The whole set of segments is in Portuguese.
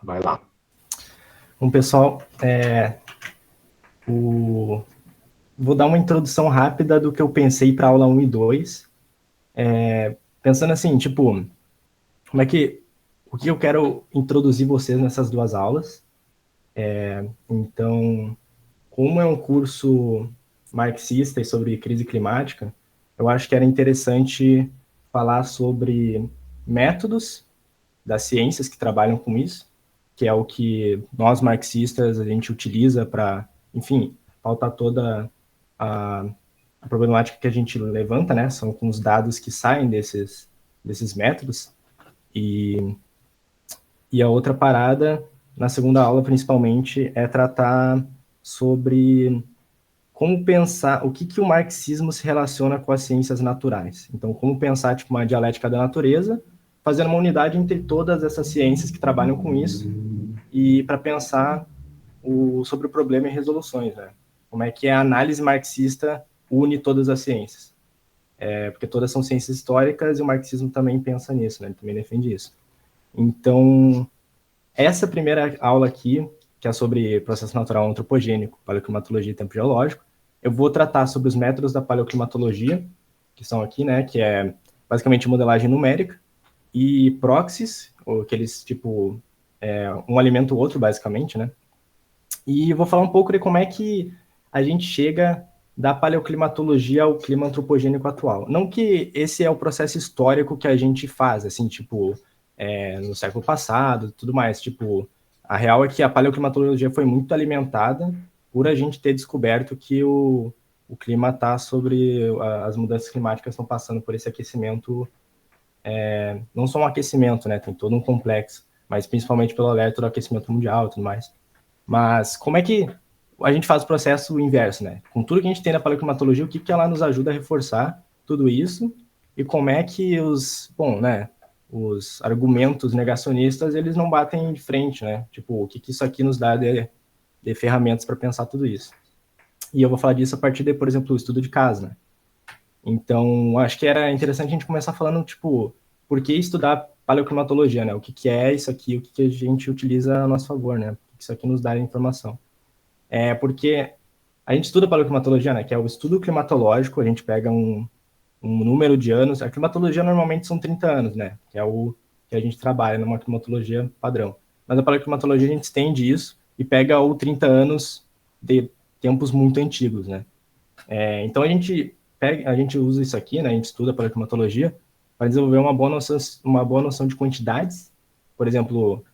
Vai lá. Bom, pessoal, vou dar uma introdução rápida do que eu pensei para a aula 1 e 2. Pensando assim, tipo, o que eu quero introduzir vocês nessas duas aulas. Então, como é um curso marxista e sobre crise climática, eu acho que era interessante falar sobre métodos das ciências que trabalham com isso, que é o que nós marxistas a gente utiliza para, enfim, pautar toda a, a problemática que a gente levanta, né? São com os dados que saem desses métodos. E a outra parada, na segunda aula principalmente, é tratar sobre como pensar, o que o marxismo se relaciona com as ciências naturais. Então, como pensar tipo, uma dialética da natureza, fazendo uma unidade entre todas essas ciências que trabalham com isso, e para pensar sobre o problema e resoluções, né? Como é que a análise marxista une todas as ciências. Porque todas são ciências históricas e o marxismo também pensa nisso, né? Ele também defende isso. Então, essa primeira aula aqui, que é sobre processo natural antropogênico, paleoclimatologia e tempo geológico, eu vou tratar sobre os métodos da paleoclimatologia, que são aqui, né, que é basicamente modelagem numérica, e proxies, ou aqueles tipo, um alimenta o outro, basicamente, né? E vou falar um pouco de como é que a gente chega da paleoclimatologia ao clima antropogênico atual. Não que esse é o processo histórico que a gente faz, assim, tipo, no século passado, tudo mais. Tipo, a real é que a paleoclimatologia foi muito alimentada por a gente ter descoberto que o clima está sobre as mudanças climáticas estão passando por esse aquecimento, não só um aquecimento, né? Tem todo um complexo, mas principalmente pelo alerta do aquecimento mundial e tudo mais. Mas como é que a gente faz o processo inverso, né? Com tudo que a gente tem na paleoclimatologia, o que ela nos ajuda a reforçar tudo isso e como é que os argumentos negacionistas, eles não batem de frente, né? Tipo, o que isso aqui nos dá de ferramentas para pensar tudo isso. E eu vou falar disso a partir de, por exemplo, o estudo de caso, né? Então, acho que era interessante a gente começar falando, tipo, por que estudar paleoclimatologia, né? O que é isso aqui, o que a gente utiliza a nosso favor, né? O que isso aqui nos dá informação. Porque a gente estuda paleoclimatologia, né? Que é o estudo climatológico, a gente pega um número de anos. A climatologia normalmente são 30 anos, né? Que é o que a gente trabalha numa climatologia padrão. Mas a paleoclimatologia a gente estende isso e pega o 30 anos de tempos muito antigos, né? Então a gente usa isso aqui, né? A gente estuda paleoclimatologia para desenvolver uma boa noção de quantidades. Por exemplo,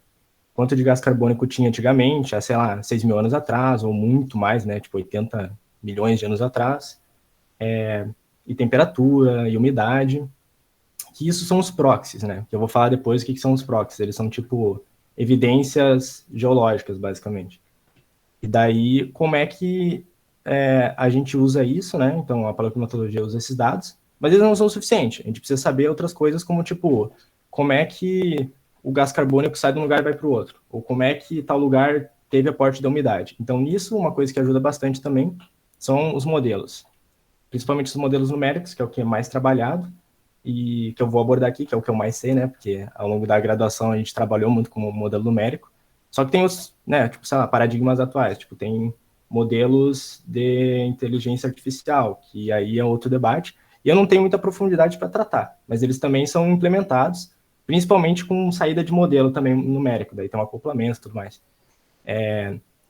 quanto de gás carbônico tinha antigamente, há, sei lá, 6 mil anos atrás, ou muito mais, né? Tipo 80 milhões de anos atrás. E temperatura, e umidade. Que isso são os proxies, né? Que eu vou falar depois o que são os proxies. Eles são, tipo, evidências geológicas, basicamente. E daí, como é que a gente usa isso, né? Então, a paleoclimatologia usa esses dados, mas eles não são o suficiente. A gente precisa saber outras coisas, como, tipo, como é que o gás carbônico sai de um lugar e vai para o outro, ou como é que tal lugar teve aporte da umidade. Então, nisso, uma coisa que ajuda bastante também são os modelos, principalmente os modelos numéricos, que é o que é mais trabalhado, e que eu vou abordar aqui, que é o que eu mais sei, né? Porque ao longo da graduação a gente trabalhou muito com o modelo numérico. Só que tem os, né, tipo, sei lá, paradigmas atuais, tipo, tem modelos de inteligência artificial, que aí é outro debate. E eu não tenho muita profundidade para tratar, mas eles também são implementados, principalmente com saída de modelo também numérico, daí tem um acoplamento e tudo mais.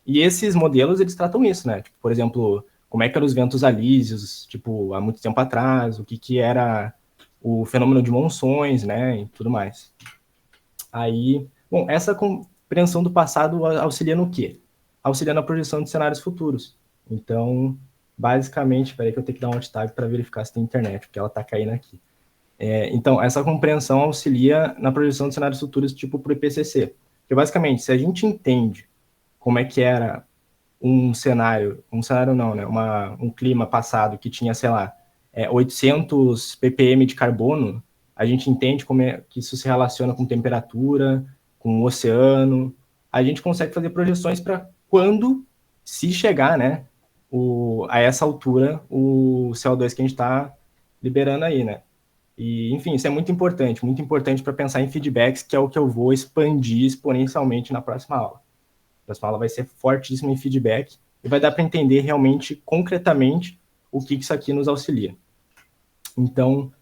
E esses modelos, eles tratam isso, né? Tipo, por exemplo, como é que eram os ventos alísios, tipo, há muito tempo atrás, o que era o fenômeno de monções, né, e tudo mais. Aí, bom, essa compreensão do passado auxilia no quê? Auxilia na projeção de cenários futuros. Então, basicamente, peraí que eu tenho que dar um alt tab para verificar se tem internet, porque ela está caindo aqui. Então, essa compreensão auxilia na projeção de cenários futuros, tipo para o IPCC. Porque, basicamente, se a gente entende como é que era um cenário não, né? Um clima passado que tinha, sei lá, 800 ppm de carbono, a gente entende como é que isso se relaciona com temperatura, com o oceano. A gente consegue fazer projeções para quando, se chegar, né, a essa altura, o CO2 que a gente está liberando aí, né? E, enfim, isso é muito importante para pensar em feedbacks, que é o que eu vou expandir exponencialmente na próxima aula. A próxima aula vai ser fortíssima em feedback e vai dar para entender realmente, concretamente, o que isso aqui nos auxilia. Então,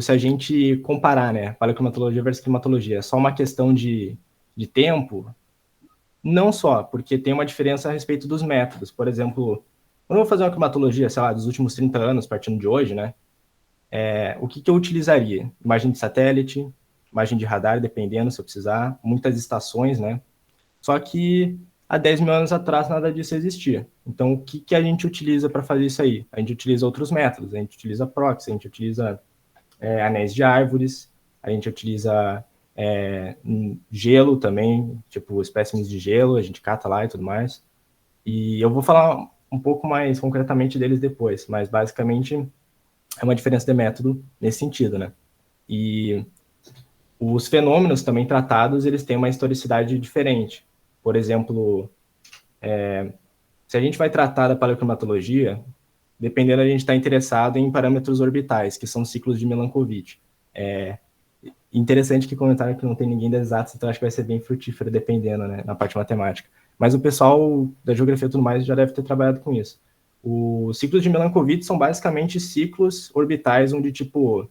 se a gente comparar, né, paleoclimatologia versus climatologia, é só uma questão de tempo, não só, porque tem uma diferença a respeito dos métodos. Por exemplo, quando eu vou fazer uma climatologia, sei lá, dos últimos 30 anos, partindo de hoje, né, o que eu utilizaria? Imagem de satélite, imagem de radar, dependendo se eu precisar, muitas estações, né? Só que há 10 mil anos atrás nada disso existia. Então, o que a gente utiliza para fazer isso aí? A gente utiliza outros métodos, a gente utiliza proxy, a gente utiliza anéis de árvores, a gente utiliza gelo também, tipo espécimes de gelo, a gente cata lá e tudo mais. E eu vou falar um pouco mais concretamente deles depois, mas basicamente é uma diferença de método nesse sentido, né? E os fenômenos também tratados, eles têm uma historicidade diferente. Por exemplo, se a gente vai tratar da paleoclimatologia, dependendo, a gente está interessado em parâmetros orbitais, que são ciclos de Milankovitch. Interessante que comentaram que não tem ninguém das exatas, então acho que vai ser bem frutífero, dependendo, né, na parte matemática. Mas o pessoal da geografia e tudo mais já deve ter trabalhado com isso. Os ciclos de Milankovitch são basicamente ciclos orbitais onde, tipo,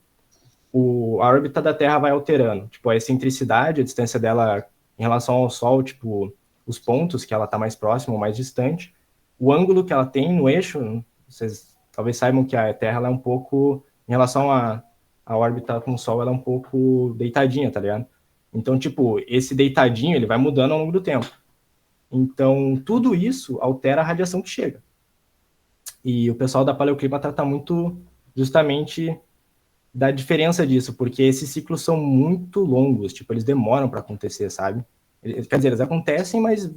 a órbita da Terra vai alterando. Tipo, a excentricidade, a distância dela em relação ao Sol, tipo, os pontos que ela está mais próxima ou mais distante. O ângulo que ela tem no eixo, vocês talvez saibam que a Terra ela é um pouco, em relação à órbita com o Sol, ela é um pouco deitadinha, tá ligado? Então, tipo, esse deitadinho, ele vai mudando ao longo do tempo. Então, tudo isso altera a radiação que chega. E o pessoal da paleoclima trata muito justamente da diferença disso, porque esses ciclos são muito longos, tipo, eles demoram para acontecer, sabe? Quer dizer, eles acontecem, mas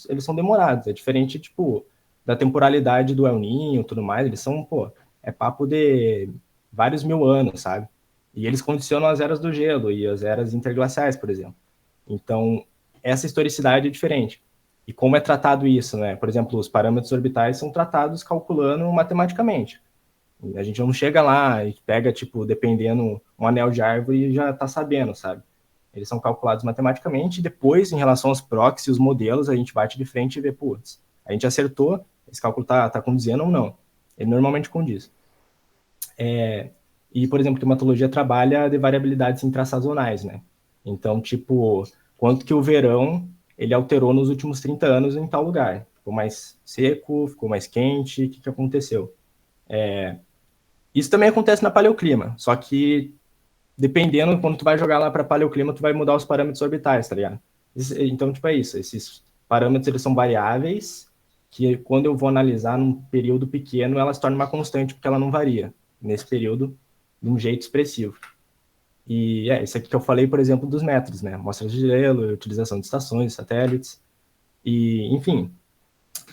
eles são demorados. É diferente, tipo, da temporalidade do El Niño e tudo mais, eles são, pô, é papo de vários mil anos, sabe? E eles condicionam as eras do gelo e as eras interglaciais, por exemplo. Então, essa historicidade é diferente. E como é tratado isso, né? Por exemplo, os parâmetros orbitais são tratados calculando matematicamente. A gente não chega lá e pega, tipo, dependendo, um anel de árvore e já tá sabendo, sabe? Eles são calculados matematicamente e depois, em relação aos proxies, os modelos, a gente bate de frente e vê, putz, a gente acertou, esse cálculo tá condizendo ou não. Ele normalmente condiz. E, por exemplo, a climatologia trabalha de variabilidades intrasazonais, né? Então, tipo, quanto que o verão ele alterou nos últimos 30 anos em tal lugar. Ficou mais seco, ficou mais quente, o que aconteceu? Isso também acontece na paleoclima, só que dependendo, quando tu vai jogar lá para paleoclima, tu vai mudar os parâmetros orbitais, tá ligado? Então, tipo, é isso. Esses parâmetros, eles são variáveis, que quando eu vou analisar num período pequeno, ela se torna uma constante, porque ela não varia nesse período de um jeito expressivo. E isso aqui que eu falei, por exemplo, dos métodos, né? Amostras de gelo, utilização de estações, satélites. E, enfim,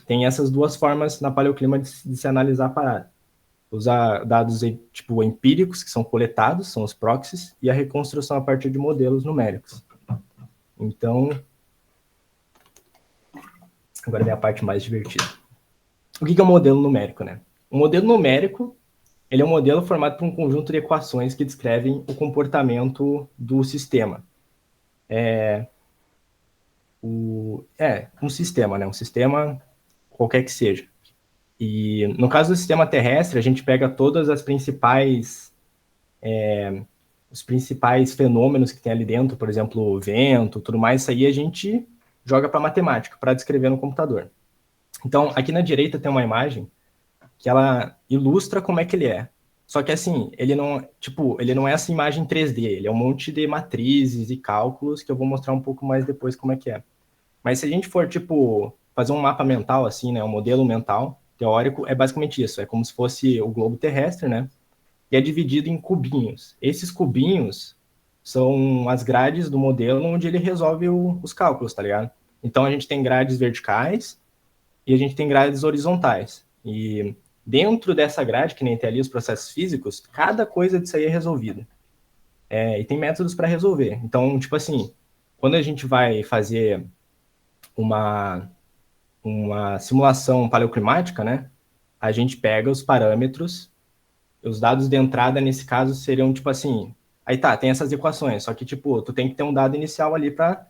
tem essas duas formas na paleoclima de se analisar a parada. Usar dados tipo empíricos, que são coletados, são os proxies, e a reconstrução a partir de modelos numéricos. Então, agora vem a parte mais divertida. O que é um modelo numérico, né? Um modelo numérico, ele é um modelo formado por um conjunto de equações que descrevem o comportamento do sistema. Um sistema, né? Um sistema qualquer que seja. E no caso do sistema terrestre, a gente pega todas as principais os principais fenômenos que tem ali dentro, por exemplo, vento, tudo mais, isso aí a gente joga para matemática, para descrever no computador. Então, aqui na direita tem uma imagem que ela ilustra como é que ele é. Só que assim, ele não é essa imagem 3D, ele é um monte de matrizes e cálculos que eu vou mostrar um pouco mais depois como é que é. Mas se a gente for, tipo, fazer um mapa mental, assim, né, um modelo mental teórico, é basicamente isso, é como se fosse o globo terrestre, né, e é dividido em cubinhos. Esses cubinhos são as grades do modelo onde ele resolve os cálculos, tá ligado? Então a gente tem grades verticais e a gente tem grades horizontais. E dentro dessa grade, que nem tem ali os processos físicos, cada coisa disso aí é resolvida. E tem métodos para resolver. Então, tipo assim, quando a gente vai fazer uma, uma simulação paleoclimática, né? A gente pega os parâmetros Os dados de entrada, nesse caso, seriam, tipo assim, aí tá, tem essas equações, só que, tipo, tu tem que ter um dado inicial ali para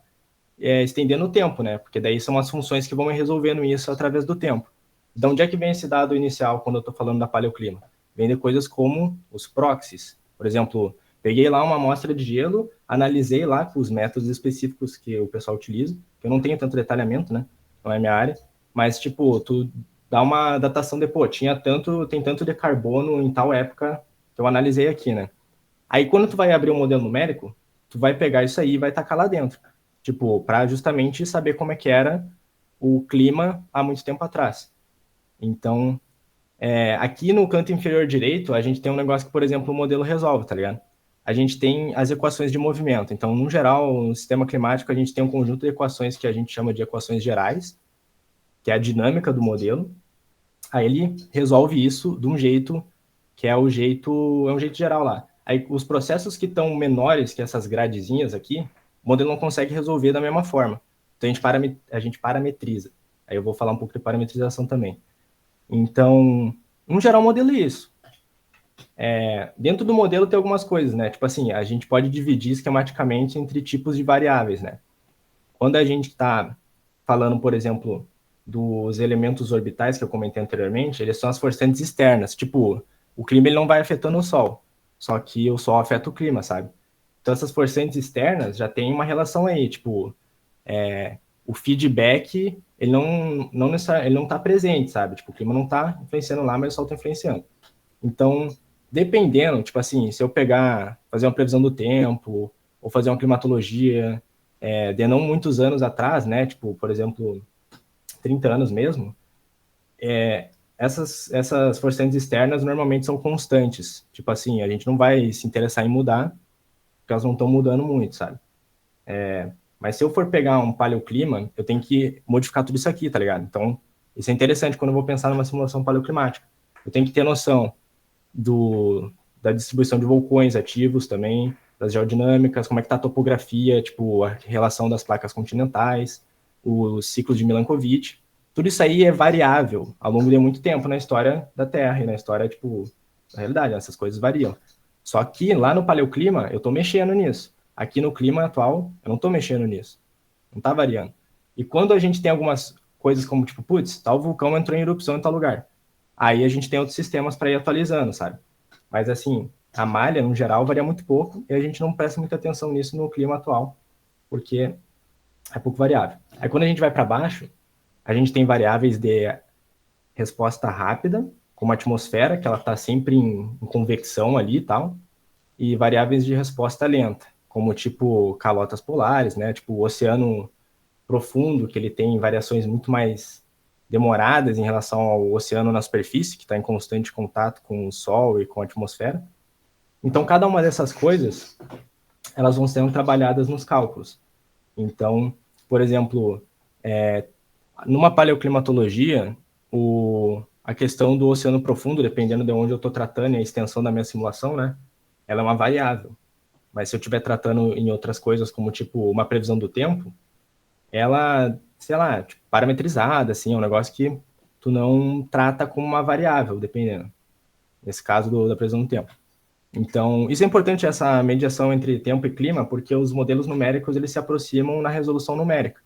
estender no tempo, né? Porque daí são as funções que vão ir resolvendo isso através do tempo. De onde é que vem esse dado inicial quando eu estou falando da paleoclima? Vem de coisas como os proxies. Por exemplo, peguei lá uma amostra de gelo, analisei lá com os métodos específicos que o pessoal utiliza, que eu não tenho tanto detalhamento, né? Não é minha área, mas, tipo, tu dá uma datação de, pô, tem tanto de carbono em tal época que eu analisei aqui, né? Aí, quando tu vai abrir um modelo numérico, tu vai pegar isso aí e vai tacar lá dentro. Tipo, para justamente saber como é que era o clima há muito tempo atrás. Então, aqui no canto inferior direito, a gente tem um negócio que, por exemplo, o modelo resolve, tá ligado? A gente tem as equações de movimento. Então, no geral, no sistema climático, a gente tem um conjunto de equações que a gente chama de equações gerais, que é a dinâmica do modelo. Aí ele resolve isso de um jeito que é um jeito geral lá. Aí os processos que estão menores que essas gradezinhas aqui, o modelo não consegue resolver da mesma forma. Então a gente parametriza. Aí eu vou falar um pouco de parametrização também. Então, no geral, o modelo é isso. Dentro do modelo tem algumas coisas, né? Tipo assim, a gente pode dividir esquematicamente entre tipos de variáveis, né? Quando a gente está falando, por exemplo, dos elementos orbitais que eu comentei anteriormente, eles são as forçantes externas. Tipo, o clima ele não vai afetando o Sol, só que o Sol afeta o clima, sabe? Então, essas forçantes externas já tem uma relação aí, tipo, o feedback, ele não está presente, sabe? Tipo, o clima não está influenciando lá, mas o Sol está influenciando. Então, dependendo, tipo assim, se eu fazer uma previsão do tempo, ou fazer uma climatologia, de não muitos anos atrás, né? Tipo, por exemplo, 30 anos mesmo, essas forçantes externas normalmente são constantes. Tipo assim, a gente não vai se interessar em mudar, porque elas não estão mudando muito, sabe? Mas se eu for pegar um paleoclima, eu tenho que modificar tudo isso aqui, tá ligado? Então, isso é interessante quando eu vou pensar numa simulação paleoclimática. Eu tenho que ter noção da distribuição de vulcões ativos também, das geodinâmicas, como é que está a topografia, tipo, a relação das placas continentais, os ciclos de Milankovitch. Tudo isso aí é variável ao longo de muito tempo na história da Terra e na história, tipo, da realidade, essas coisas variam. Só que lá no paleoclima, eu estou mexendo nisso. Aqui no clima atual, eu não estou mexendo nisso. Não está variando. E quando a gente tem algumas coisas como, tipo, putz, tal vulcão entrou em erupção em tal lugar. Aí a gente tem outros sistemas para ir atualizando, sabe? Mas, assim, a malha, no geral, varia muito pouco e a gente não presta muita atenção nisso no clima atual, porque é pouco variável. Aí, quando a gente vai para baixo, a gente tem variáveis de resposta rápida, como a atmosfera, que ela está sempre em convecção ali e tal, e variáveis de resposta lenta, como, tipo, calotas polares, né? Tipo, o oceano profundo, que ele tem variações muito mais demoradas em relação ao oceano na superfície, que está em constante contato com o Sol e com a atmosfera. Então, cada uma dessas coisas, elas vão sendo trabalhadas nos cálculos. Então, por exemplo, numa paleoclimatologia, a questão do oceano profundo, dependendo de onde eu estou tratando e a extensão da minha simulação, né, ela é uma variável. Mas se eu estiver tratando em outras coisas, como tipo uma previsão do tempo, ela, sei lá, tipo, parametrizada, assim, é um negócio que tu não trata como uma variável, dependendo. Nesse caso da previsão do tempo. Então, isso é importante, essa mediação entre tempo e clima, porque os modelos numéricos, eles se aproximam na resolução numérica.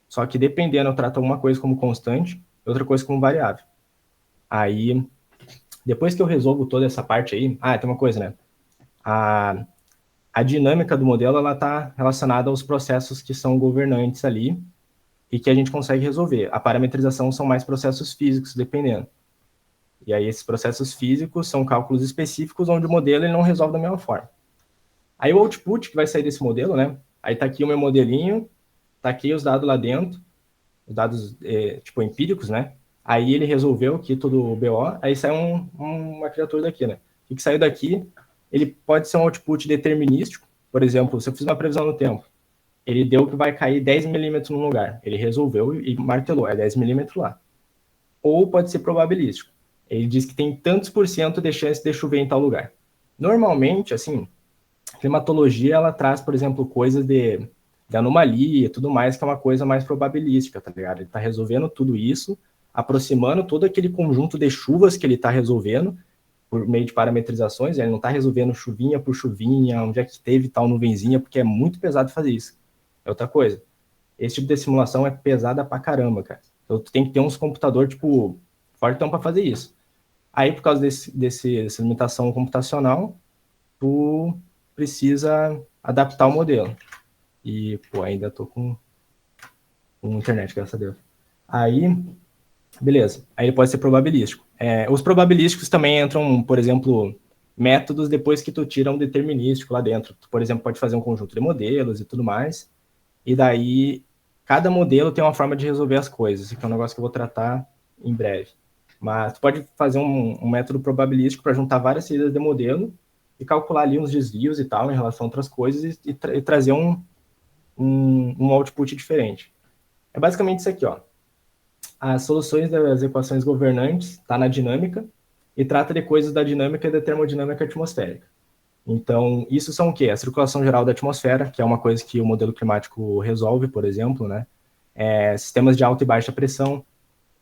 Só que dependendo, eu trato uma coisa como constante, outra coisa como variável. Aí, depois que eu resolvo toda essa parte aí, tem uma coisa, né? A dinâmica do modelo, ela está relacionada aos processos que são governantes ali e que a gente consegue resolver. A parametrização são mais processos físicos, dependendo. E aí esses processos físicos são cálculos específicos onde o modelo ele não resolve da mesma forma. Aí o output que vai sair desse modelo, né? Aí tá aqui o meu modelinho, tá aqui os dados lá dentro, os dados tipo empíricos, né? Aí ele resolveu aqui todo o BO, aí sai uma criatura daqui, né? O que saiu daqui, ele pode ser um output determinístico, por exemplo, se eu fiz uma previsão no tempo, ele deu que vai cair 10 milímetros num lugar, ele resolveu e martelou, é 10 milímetros lá. Ou pode ser probabilístico. Ele diz que tem tantos por cento de chance de chover em tal lugar. Normalmente, assim, a climatologia, ela traz, por exemplo, coisas de anomalia e tudo mais, que é uma coisa mais probabilística, tá ligado? Ele está resolvendo tudo isso, aproximando todo aquele conjunto de chuvas que ele está resolvendo, por meio de parametrizações, ele não está resolvendo chuvinha por chuvinha, onde é que teve tal nuvenzinha, porque é muito pesado fazer isso. É outra coisa. Esse tipo de simulação é pesada pra caramba, cara. Então, tu tem que ter uns computador, tipo, fortão para fazer isso. Aí, por causa dessa limitação computacional, tu precisa adaptar o modelo. E, pô, ainda tô com internet, graças a Deus. Aí, beleza. Aí ele pode ser probabilístico. Os probabilísticos também entram, por exemplo, métodos depois que tu tira um determinístico lá dentro. Tu, por exemplo, pode fazer um conjunto de modelos e tudo mais. E daí, cada modelo tem uma forma de resolver as coisas. Isso aqui é um negócio que eu vou tratar em breve. Mas tu pode fazer um método probabilístico para juntar várias saídas de modelo e calcular ali uns desvios e tal em relação a outras coisas e trazer um output diferente. É basicamente isso aqui, ó. As soluções das equações governantes está na dinâmica e trata de coisas da dinâmica e da termodinâmica atmosférica. Então, isso são o quê? A circulação geral da atmosfera, que é uma coisa que o modelo climático resolve, por exemplo, né? Sistemas de alta e baixa pressão,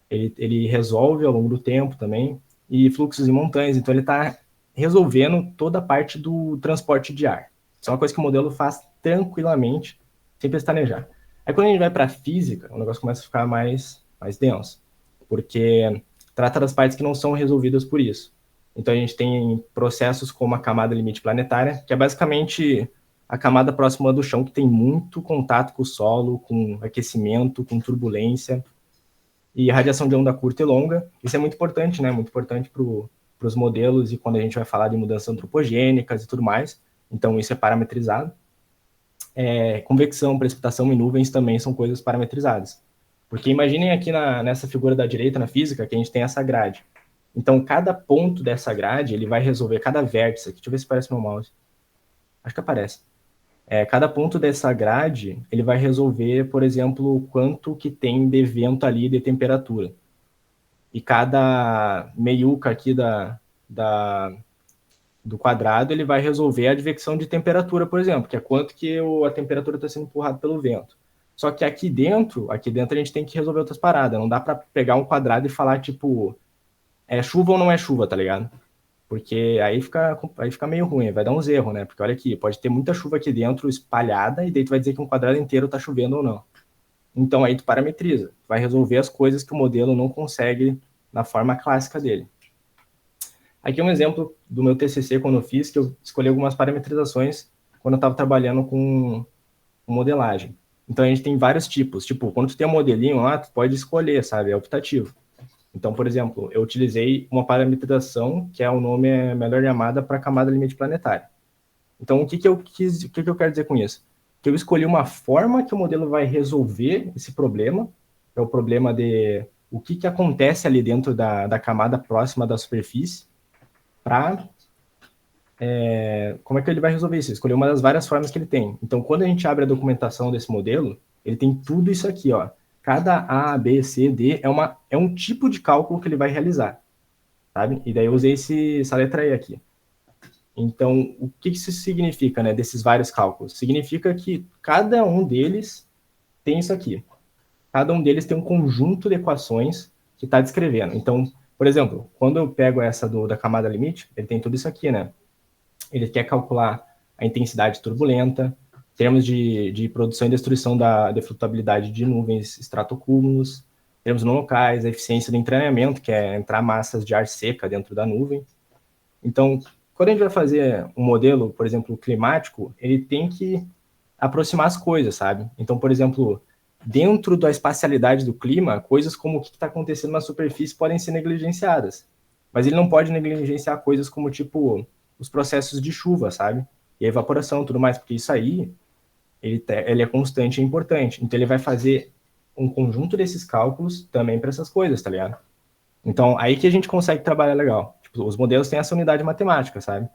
ele resolve ao longo do tempo também, e fluxos em montanhas, então ele está resolvendo toda a parte do transporte de ar. Isso é uma coisa que o modelo faz tranquilamente, sem pestanejar. Aí quando a gente vai para a física, o negócio começa a ficar mais denso, porque trata das partes que não são resolvidas por isso. Então a gente tem processos como a camada limite planetária, que é basicamente a camada próxima do chão, que tem muito contato com o solo, com aquecimento, com turbulência, e radiação de onda curta e longa. Isso é muito importante, né? Muito importante para os modelos e quando a gente vai falar de mudanças antropogênicas e tudo mais. Então, isso é parametrizado. Convecção, precipitação e nuvens também são coisas parametrizadas. Porque imaginem aqui nessa figura da direita, na física, que a gente tem essa grade. Então, cada ponto dessa grade, ele vai resolver, cada vértice, deixa eu ver se parece meu mouse. Acho que aparece. Cada ponto dessa grade, ele vai resolver, por exemplo, o quanto que tem de vento ali de temperatura. E cada meiuca aqui do quadrado, ele vai resolver a advecção de temperatura, por exemplo, que é quanto que a temperatura está sendo empurrada pelo vento. Só que aqui dentro a gente tem que resolver outras paradas. Não dá para pegar um quadrado e falar, tipo, é chuva ou não é chuva, tá ligado? Porque aí fica meio ruim, vai dar uns erros, né? Porque olha aqui, pode ter muita chuva aqui dentro espalhada e daí tu vai dizer que um quadrado inteiro tá chovendo ou não. Então aí tu parametriza, vai resolver as coisas que o modelo não consegue na forma clássica dele. Aqui é um exemplo do meu TCC quando eu fiz, que eu escolhi algumas parametrizações quando eu estava trabalhando com modelagem. Então a gente tem vários tipos, tipo, quando tu tem um modelinho lá, tu pode escolher, sabe, é optativo. Então, por exemplo, eu utilizei uma parametrização que é o nome melhor chamada para a camada limite planetária. Então, o que eu quero dizer com isso? Que eu escolhi uma forma que o modelo vai resolver esse problema, que é o problema de o que acontece ali dentro da camada próxima da superfície, para como é que ele vai resolver isso? Escolher uma das várias formas que ele tem. Então, quando a gente abre a documentação desse modelo, ele tem tudo isso aqui, ó. Cada A, B, C, D é um tipo de cálculo que ele vai realizar, sabe? E daí eu usei essa letra E aqui. Então, o que isso significa, né, desses vários cálculos? Significa que cada um deles tem isso aqui. Cada um deles tem um conjunto de equações que está descrevendo. Então, por exemplo, quando eu pego essa da camada limite, ele tem tudo isso aqui, né? Ele quer calcular a intensidade turbulenta, termos de produção e destruição de flutuabilidade de nuvens estratocúmulos, termos não locais, a eficiência do entranhamento, que é entrar massas de ar seca dentro da nuvem. Então, quando a gente vai fazer um modelo, por exemplo, climático, ele tem que aproximar as coisas, sabe? Então, por exemplo, dentro da espacialidade do clima, coisas como o que está acontecendo na superfície podem ser negligenciadas. Mas ele não pode negligenciar coisas como, tipo, os processos de chuva, sabe? E a evaporação e tudo mais, porque isso aí, ele é constante e importante. Então, ele vai fazer um conjunto desses cálculos também para essas coisas, tá ligado? Então, aí que a gente consegue trabalhar legal. Tipo, os modelos têm essa unidade matemática, sabe?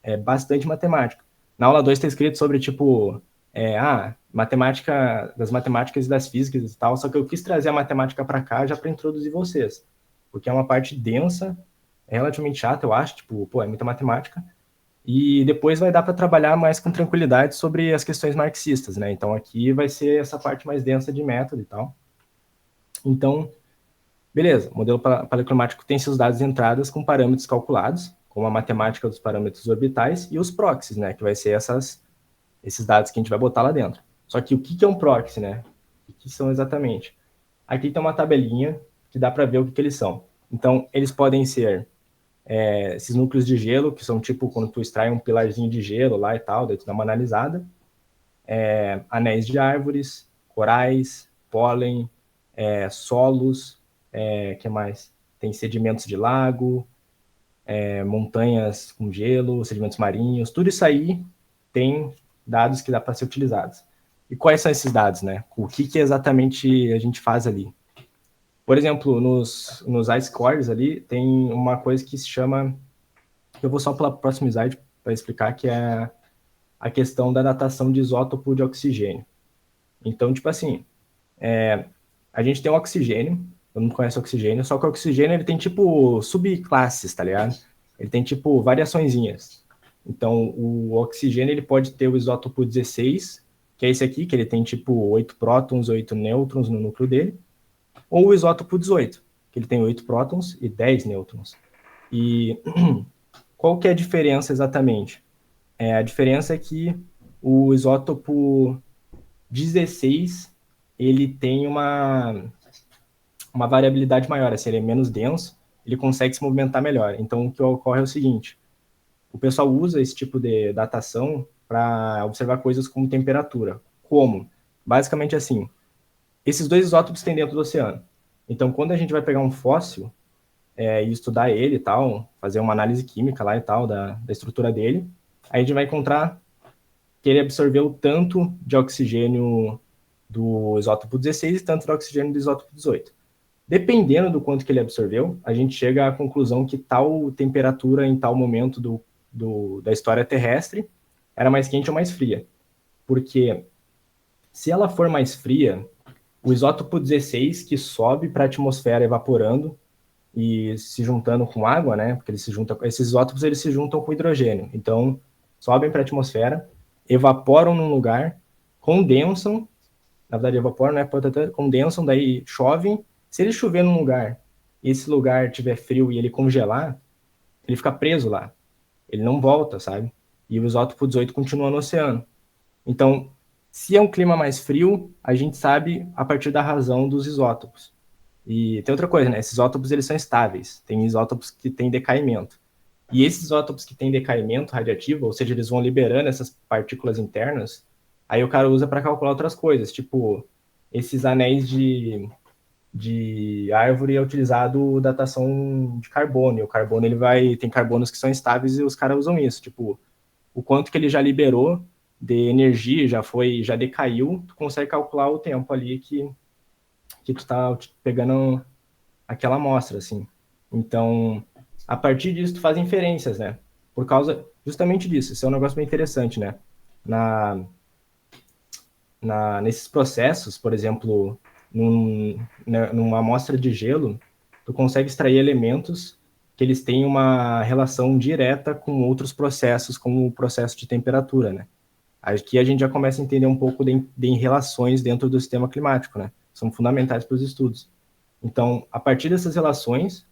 É bastante matemática. Na aula 2 está escrito sobre, tipo, matemática, das matemáticas e das físicas e tal, só que eu quis trazer a matemática para cá já para introduzir vocês, porque é uma parte densa, é relativamente chata, eu acho, tipo, pô, é muita matemática, e depois vai dar para trabalhar mais com tranquilidade sobre as questões marxistas, né? Então aqui vai ser essa parte mais densa de método e tal. Então, Beleza, o modelo paleoclimático tem seus dados de entradas com parâmetros calculados, como a matemática dos parâmetros orbitais e os proxies, né, que vai ser esses dados que a gente vai botar lá dentro. Só que o que é um proxy, né? O que são exatamente? Aqui tem uma tabelinha que dá para ver o que eles são. Então, eles podem ser esses núcleos de gelo, que são tipo quando tu extrai um pilarzinho de gelo lá e tal, daí tu dá uma analisada. Anéis de árvores, corais, pólen, solos, que mais? Tem sedimentos de lago, montanhas com gelo, sedimentos marinhos, tudo isso aí tem dados que dá para ser utilizados. E quais são esses dados, né? O que exatamente a gente faz ali? Por exemplo, nos ice cores ali, tem uma coisa que se chama, eu vou só para o próximo slide para explicar, que é a questão da datação de isótopo de oxigênio. Então, tipo assim, a gente tem o oxigênio, todo mundo conhece o oxigênio, só que o oxigênio ele tem tipo subclasses, tá ligado? Ele tem tipo variaçõezinhas. Então, o oxigênio ele pode ter o isótopo 16, que é esse aqui, que ele tem tipo 8 prótons, 8 nêutrons no núcleo dele, ou o isótopo 18, que ele tem 8 prótons e 10 nêutrons. E qual que é a diferença exatamente? A diferença é que o isótopo 16 ele tem uma variabilidade maior, assim, ele é menos denso, ele consegue se movimentar melhor. Então, o que ocorre é o seguinte, o pessoal usa esse tipo de datação para observar coisas como temperatura. Como? Basicamente assim, esses dois isótopos têm dentro do oceano. Então, quando a gente vai pegar um fóssil e estudar ele e tal, fazer uma análise química lá e tal, da estrutura dele, a gente vai encontrar que ele absorveu tanto de oxigênio do isótopo 16 e tanto de oxigênio do isótopo 18. Dependendo do quanto que ele absorveu, a gente chega à conclusão que tal temperatura em tal momento da história terrestre era mais quente ou mais fria. Porque se ela for mais fria, o isótopo 16, que sobe para a atmosfera evaporando e se juntando com água, né? Porque esses isótopos eles se juntam com hidrogênio. Então, sobem para a atmosfera, evaporam num lugar, condensam, na verdade evaporam, né? Condensam, daí chovem. Se ele chover num lugar e esse lugar tiver frio e ele congelar, ele fica preso lá. Ele não volta, sabe? E o isótopo 18 continua no oceano. Então, se é um clima mais frio, a gente sabe a partir da razão dos isótopos. E tem outra coisa, né? Esses isótopos eles são estáveis. Tem isótopos que têm decaimento. E esses isótopos que têm decaimento radiativo, ou seja, eles vão liberando essas partículas internas, aí o cara usa para calcular outras coisas, tipo esses anéis de árvore é utilizado datação de carbono. E o carbono tem carbonos que são estáveis e os caras usam isso, tipo o quanto que ele já liberou de energia, já decaiu, tu consegue calcular o tempo ali que tu tá pegando aquela amostra, assim. Então, a partir disso, tu faz inferências, né? Por causa justamente disso. Isso é um negócio bem interessante, né? Nesses processos, por exemplo, numa amostra de gelo, tu consegue extrair elementos que eles têm uma relação direta com outros processos, como o processo de temperatura, né? Aqui a gente já começa a entender um pouco de relações dentro do sistema climático, né? São fundamentais para os estudos. Então, a partir dessas relações,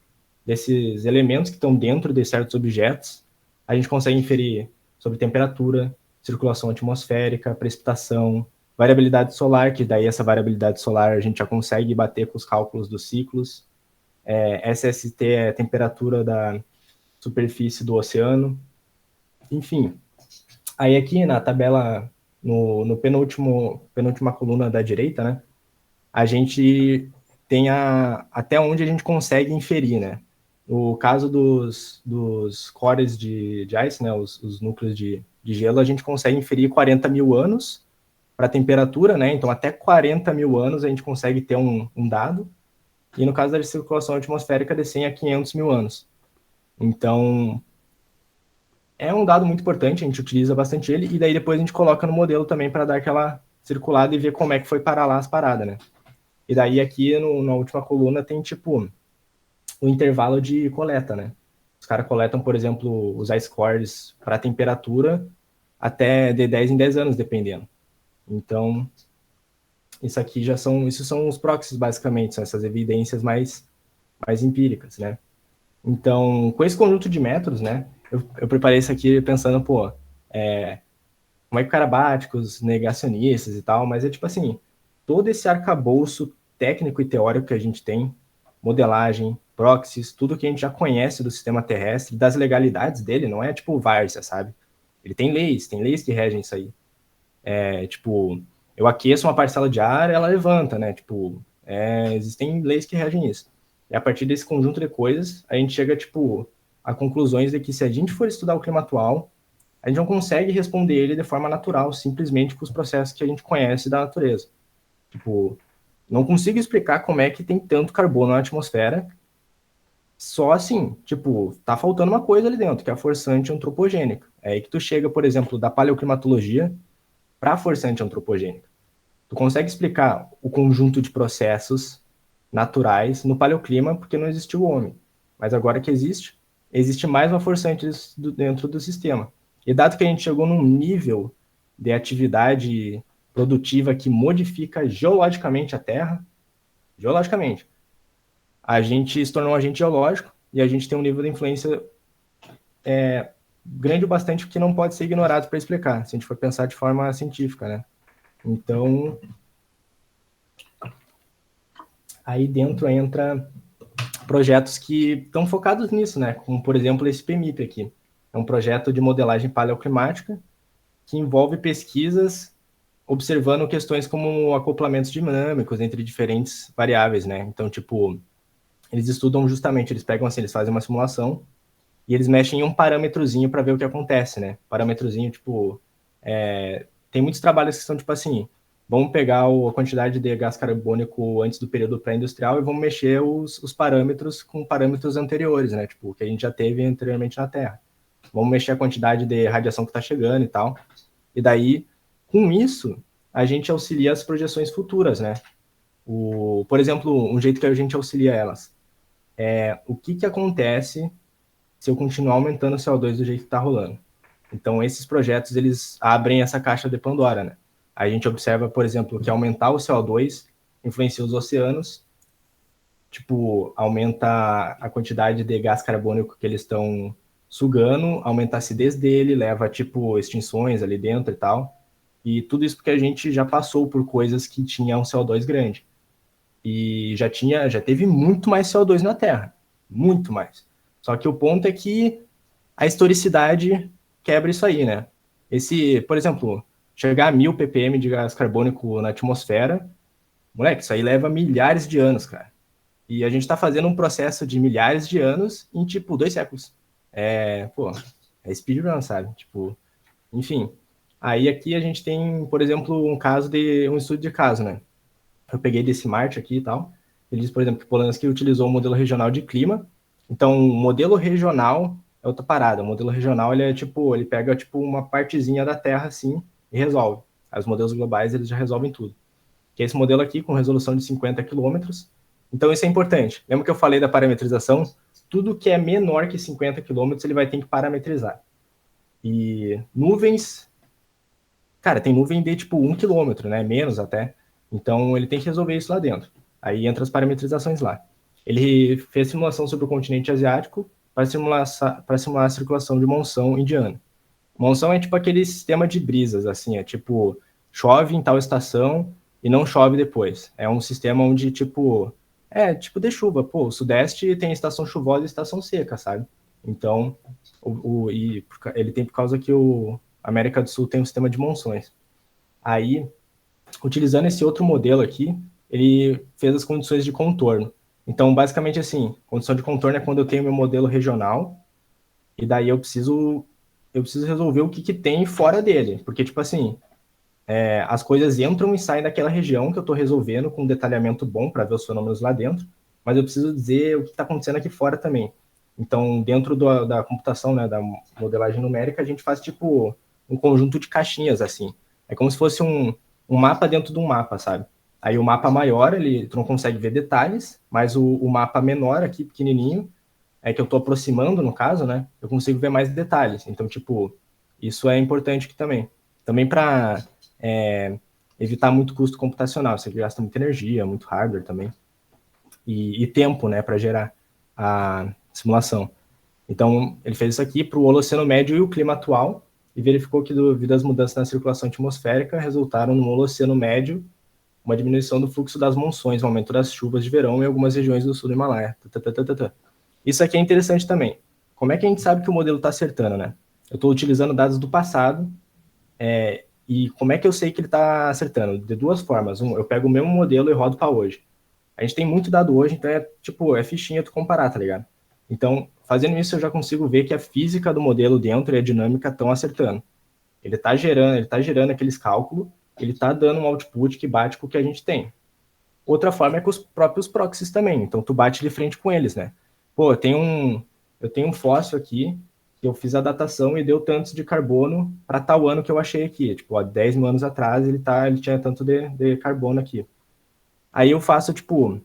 desses elementos que estão dentro de certos objetos, a gente consegue inferir sobre temperatura, circulação atmosférica, precipitação, variabilidade solar, que daí essa variabilidade solar a gente já consegue bater com os cálculos dos ciclos, SST é a temperatura da superfície do oceano, enfim. Aí aqui na tabela, no penúltima coluna da direita, né, a gente tem até onde a gente consegue inferir, né? No caso dos cores de ice, né, os núcleos de gelo, a gente consegue inferir 40 mil anos para a temperatura, né? Então, até 40 mil anos a gente consegue ter um dado. E no caso da circulação atmosférica, de 100 a 500 mil anos. Então, é um dado muito importante, a gente utiliza bastante ele, e daí depois a gente coloca no modelo também para dar aquela circulada e ver como é que foi parar lá as paradas, né? E daí aqui na última coluna tem tipo o intervalo de coleta, né? Os caras coletam, por exemplo, os ice cores para temperatura até de 10 em 10 anos, dependendo. Então, isso são os proxies, basicamente, são essas evidências mais mais empíricas, né? Então, com esse conjunto de métodos, né, eu preparei isso aqui pensando, pô, como é que o cara bate com os negacionistas e tal, mas é tipo assim, todo esse arcabouço técnico e teórico que a gente tem, modelagem, proxies, tudo que a gente já conhece do sistema terrestre, das legalidades dele, não é tipo várzea, sabe? Ele tem leis que regem isso aí. É, tipo, eu aqueço uma parcela de ar, ela levanta, né? Tipo, existem leis que regem isso. E a partir desse conjunto de coisas, a gente chega, tipo, a conclusões de que se a gente for estudar o clima atual, a gente não consegue responder ele de forma natural, simplesmente com os processos que a gente conhece da natureza. Tipo, não consigo explicar como é que tem tanto carbono na atmosfera, só assim, tipo, tá faltando uma coisa ali dentro, que é a forçante antropogênica. É aí que tu chega, por exemplo, da paleoclimatologia para a forçante antropogênica. Tu consegue explicar o conjunto de processos naturais no paleoclima porque não existiu o homem. Mas agora que existe, existe mais uma forçante dentro do sistema. E dado que a gente chegou num nível de atividade produtiva que modifica geologicamente a Terra, geologicamente, a gente se tornou um agente geológico e a gente tem um nível de influência grande o bastante que não pode ser ignorado para explicar, se a gente for pensar de forma científica, né? Então, aí dentro entra projetos que estão focados nisso, né? Como, por exemplo, esse PMIP aqui. É um projeto de modelagem paleoclimática que envolve pesquisas observando questões como acoplamentos dinâmicos entre diferentes variáveis, né? Então, tipo, eles estudam justamente, eles pegam assim, eles fazem uma simulação e eles mexem em um parâmetrozinho para ver o que acontece, né? Parâmetrozinho, tipo, tem muitos trabalhos que são tipo assim, vamos pegar a quantidade de gás carbônico antes do período pré-industrial e vamos mexer os parâmetros com parâmetros anteriores, né? Tipo, que a gente já teve anteriormente na Terra. Vamos mexer a quantidade de radiação que está chegando e tal. E daí, com isso, a gente auxilia as projeções futuras, né? Por exemplo, um jeito que a gente auxilia elas é o que acontece se eu continuar aumentando o CO2 do jeito que está rolando. Então, esses projetos, eles abrem essa caixa de Pandora, né? A gente observa, por exemplo, que aumentar o CO2 influencia os oceanos, tipo, aumenta a quantidade de gás carbônico que eles estão sugando, aumenta a acidez dele, leva, tipo, extinções ali dentro e tal. E tudo isso porque a gente já passou por coisas que tinham CO2 grande. E já teve muito mais CO2 na Terra. Muito mais. Só que o ponto é que a historicidade quebra isso aí, né? Por exemplo, chegar a 1000 ppm de gás carbônico na atmosfera, moleque, isso aí leva milhares de anos, cara. E a gente tá fazendo um processo de milhares de anos em, tipo, 2 séculos. Pô, é speedrun, sabe? Tipo, enfim. Aí aqui a gente tem, por exemplo, um estudo de caso, né? Eu peguei desse Marte aqui e tal. Ele diz, por exemplo, que Polanski utilizou o modelo regional de clima. Então, o modelo regional é outra parada. O modelo regional, ele pega, tipo, uma partezinha da Terra, assim, e resolve. Aí, os modelos globais, eles já resolvem tudo. Que é esse modelo aqui, com resolução de 50 quilômetros. Então, isso é importante. Lembra que eu falei da parametrização? Tudo que é menor que 50 quilômetros, ele vai ter que parametrizar. E nuvens, cara, tem nuvem de, tipo, 1 quilômetro, né? Menos até. Então, ele tem que resolver isso lá dentro. Aí entra as parametrizações lá. Ele fez simulação sobre o continente asiático para simular a circulação de monção indiana. Monção é tipo aquele sistema de brisas, assim, é tipo, chove em tal estação e não chove depois. É um sistema onde, tipo de chuva. Pô, o Sudeste tem estação chuvosa e estação seca, sabe? Então, ele tem por causa que a América do Sul tem um sistema de monções. Aí, utilizando esse outro modelo aqui, ele fez as condições de contorno. Então, basicamente assim, condição de contorno é quando eu tenho meu modelo regional e daí eu preciso resolver o que tem fora dele, porque tipo assim, as coisas entram e saem daquela região que eu estou resolvendo com um detalhamento bom para ver os fenômenos lá dentro, mas eu preciso dizer o que está acontecendo aqui fora também. Então, dentro da computação, né, da modelagem numérica, a gente faz tipo um conjunto de caixinhas assim. É como se fosse um mapa dentro de um mapa, sabe? Aí o mapa maior, tu não consegue ver detalhes, mas o mapa menor aqui, pequenininho, que eu estou aproximando, no caso, né? Eu consigo ver mais detalhes. Então, tipo, isso é importante aqui também. Também para evitar muito custo computacional. Você gasta muita energia, muito hardware também. e tempo, né, para gerar a simulação. Então, ele fez isso aqui para o Holoceno Médio e o clima atual, e verificou que, devido às mudanças na circulação atmosférica, resultaram no Holoceno Médio uma diminuição do fluxo das monções, um aumento das chuvas de verão em algumas regiões do sul do Himalaia. Isso aqui é interessante também. Como é que a gente sabe que o modelo está acertando, né? Eu estou utilizando dados do passado, e como é que eu sei que ele está acertando? De duas formas. Eu pego o mesmo modelo e rodo para hoje. A gente tem muito dado hoje, então é fichinha tu comparar, tá ligado? Então, fazendo isso, eu já consigo ver que a física do modelo dentro e a dinâmica estão acertando. Ele está gerando aqueles cálculos, ele está dando um output que bate com o que a gente tem. Outra forma é com os próprios proxies também. Então, tu bate de frente com eles, né? Pô, eu tenho um fóssil aqui, que eu fiz a datação e deu tantos de carbono para tal ano que eu achei aqui. Tipo, há 10 mil anos atrás ele tinha tanto de carbono aqui. Aí eu faço, tipo,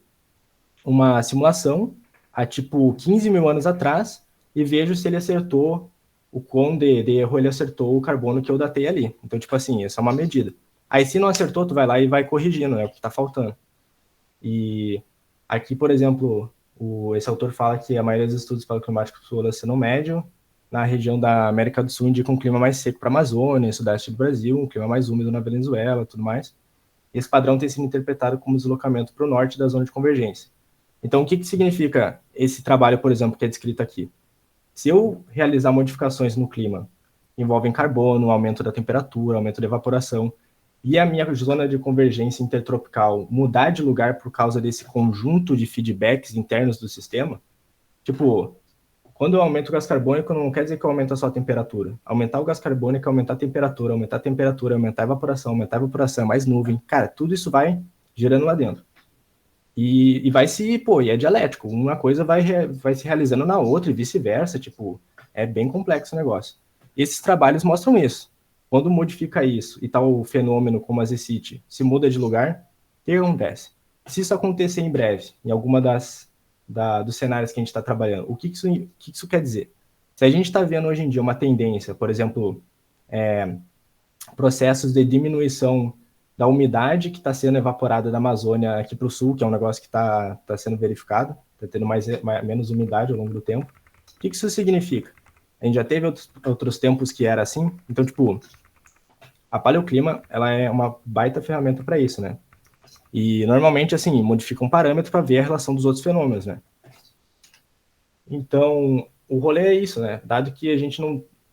uma simulação há, tipo, 15 mil anos atrás e vejo se ele acertou o quão de erro ele acertou o carbono que eu datei ali. Então, tipo assim, essa é uma medida. Aí, se não acertou, tu vai lá e vai corrigindo, né, o que tá faltando. E aqui, por exemplo, esse autor fala que a maioria dos estudos paleoclimáticos do Holoceno Médio, na região da América do Sul, indica um clima mais seco para a Amazônia, sudeste do Brasil, um clima mais úmido na Venezuela, tudo mais. Esse padrão tem sido interpretado como deslocamento para o norte da zona de convergência. Então, o que significa esse trabalho, por exemplo, que é descrito aqui? Se eu realizar modificações no clima, envolvem carbono, aumento da temperatura, aumento da evaporação, e a minha zona de convergência intertropical mudar de lugar por causa desse conjunto de feedbacks internos do sistema, tipo, quando eu aumento o gás carbônico, não quer dizer que eu aumento só a temperatura. Aumentar o gás carbônico é aumentar a temperatura, aumentar a evaporação, mais nuvem. Cara, tudo isso vai gerando lá dentro. E vai se, e é dialético. Uma coisa vai se realizando na outra e vice-versa. Tipo, é bem complexo o negócio. Esses trabalhos mostram isso. Quando modifica isso e tal fenômeno como a zecite se muda de lugar, o que acontece? Se isso acontecer em breve, em alguma dos cenários que a gente está trabalhando, o que isso quer dizer? Se a gente está vendo hoje em dia uma tendência, por exemplo, processos de diminuição da umidade que está sendo evaporada da Amazônia aqui para o sul, que é um negócio que está sendo verificado, está tendo menos umidade ao longo do tempo. O que isso significa? A gente já teve outros tempos que era assim, então, tipo, a paleoclima, ela é uma baita ferramenta para isso, né? E, normalmente, assim, modifica um parâmetro para ver a relação dos outros fenômenos, né? Então, o rolê é isso, né? Dado que a gente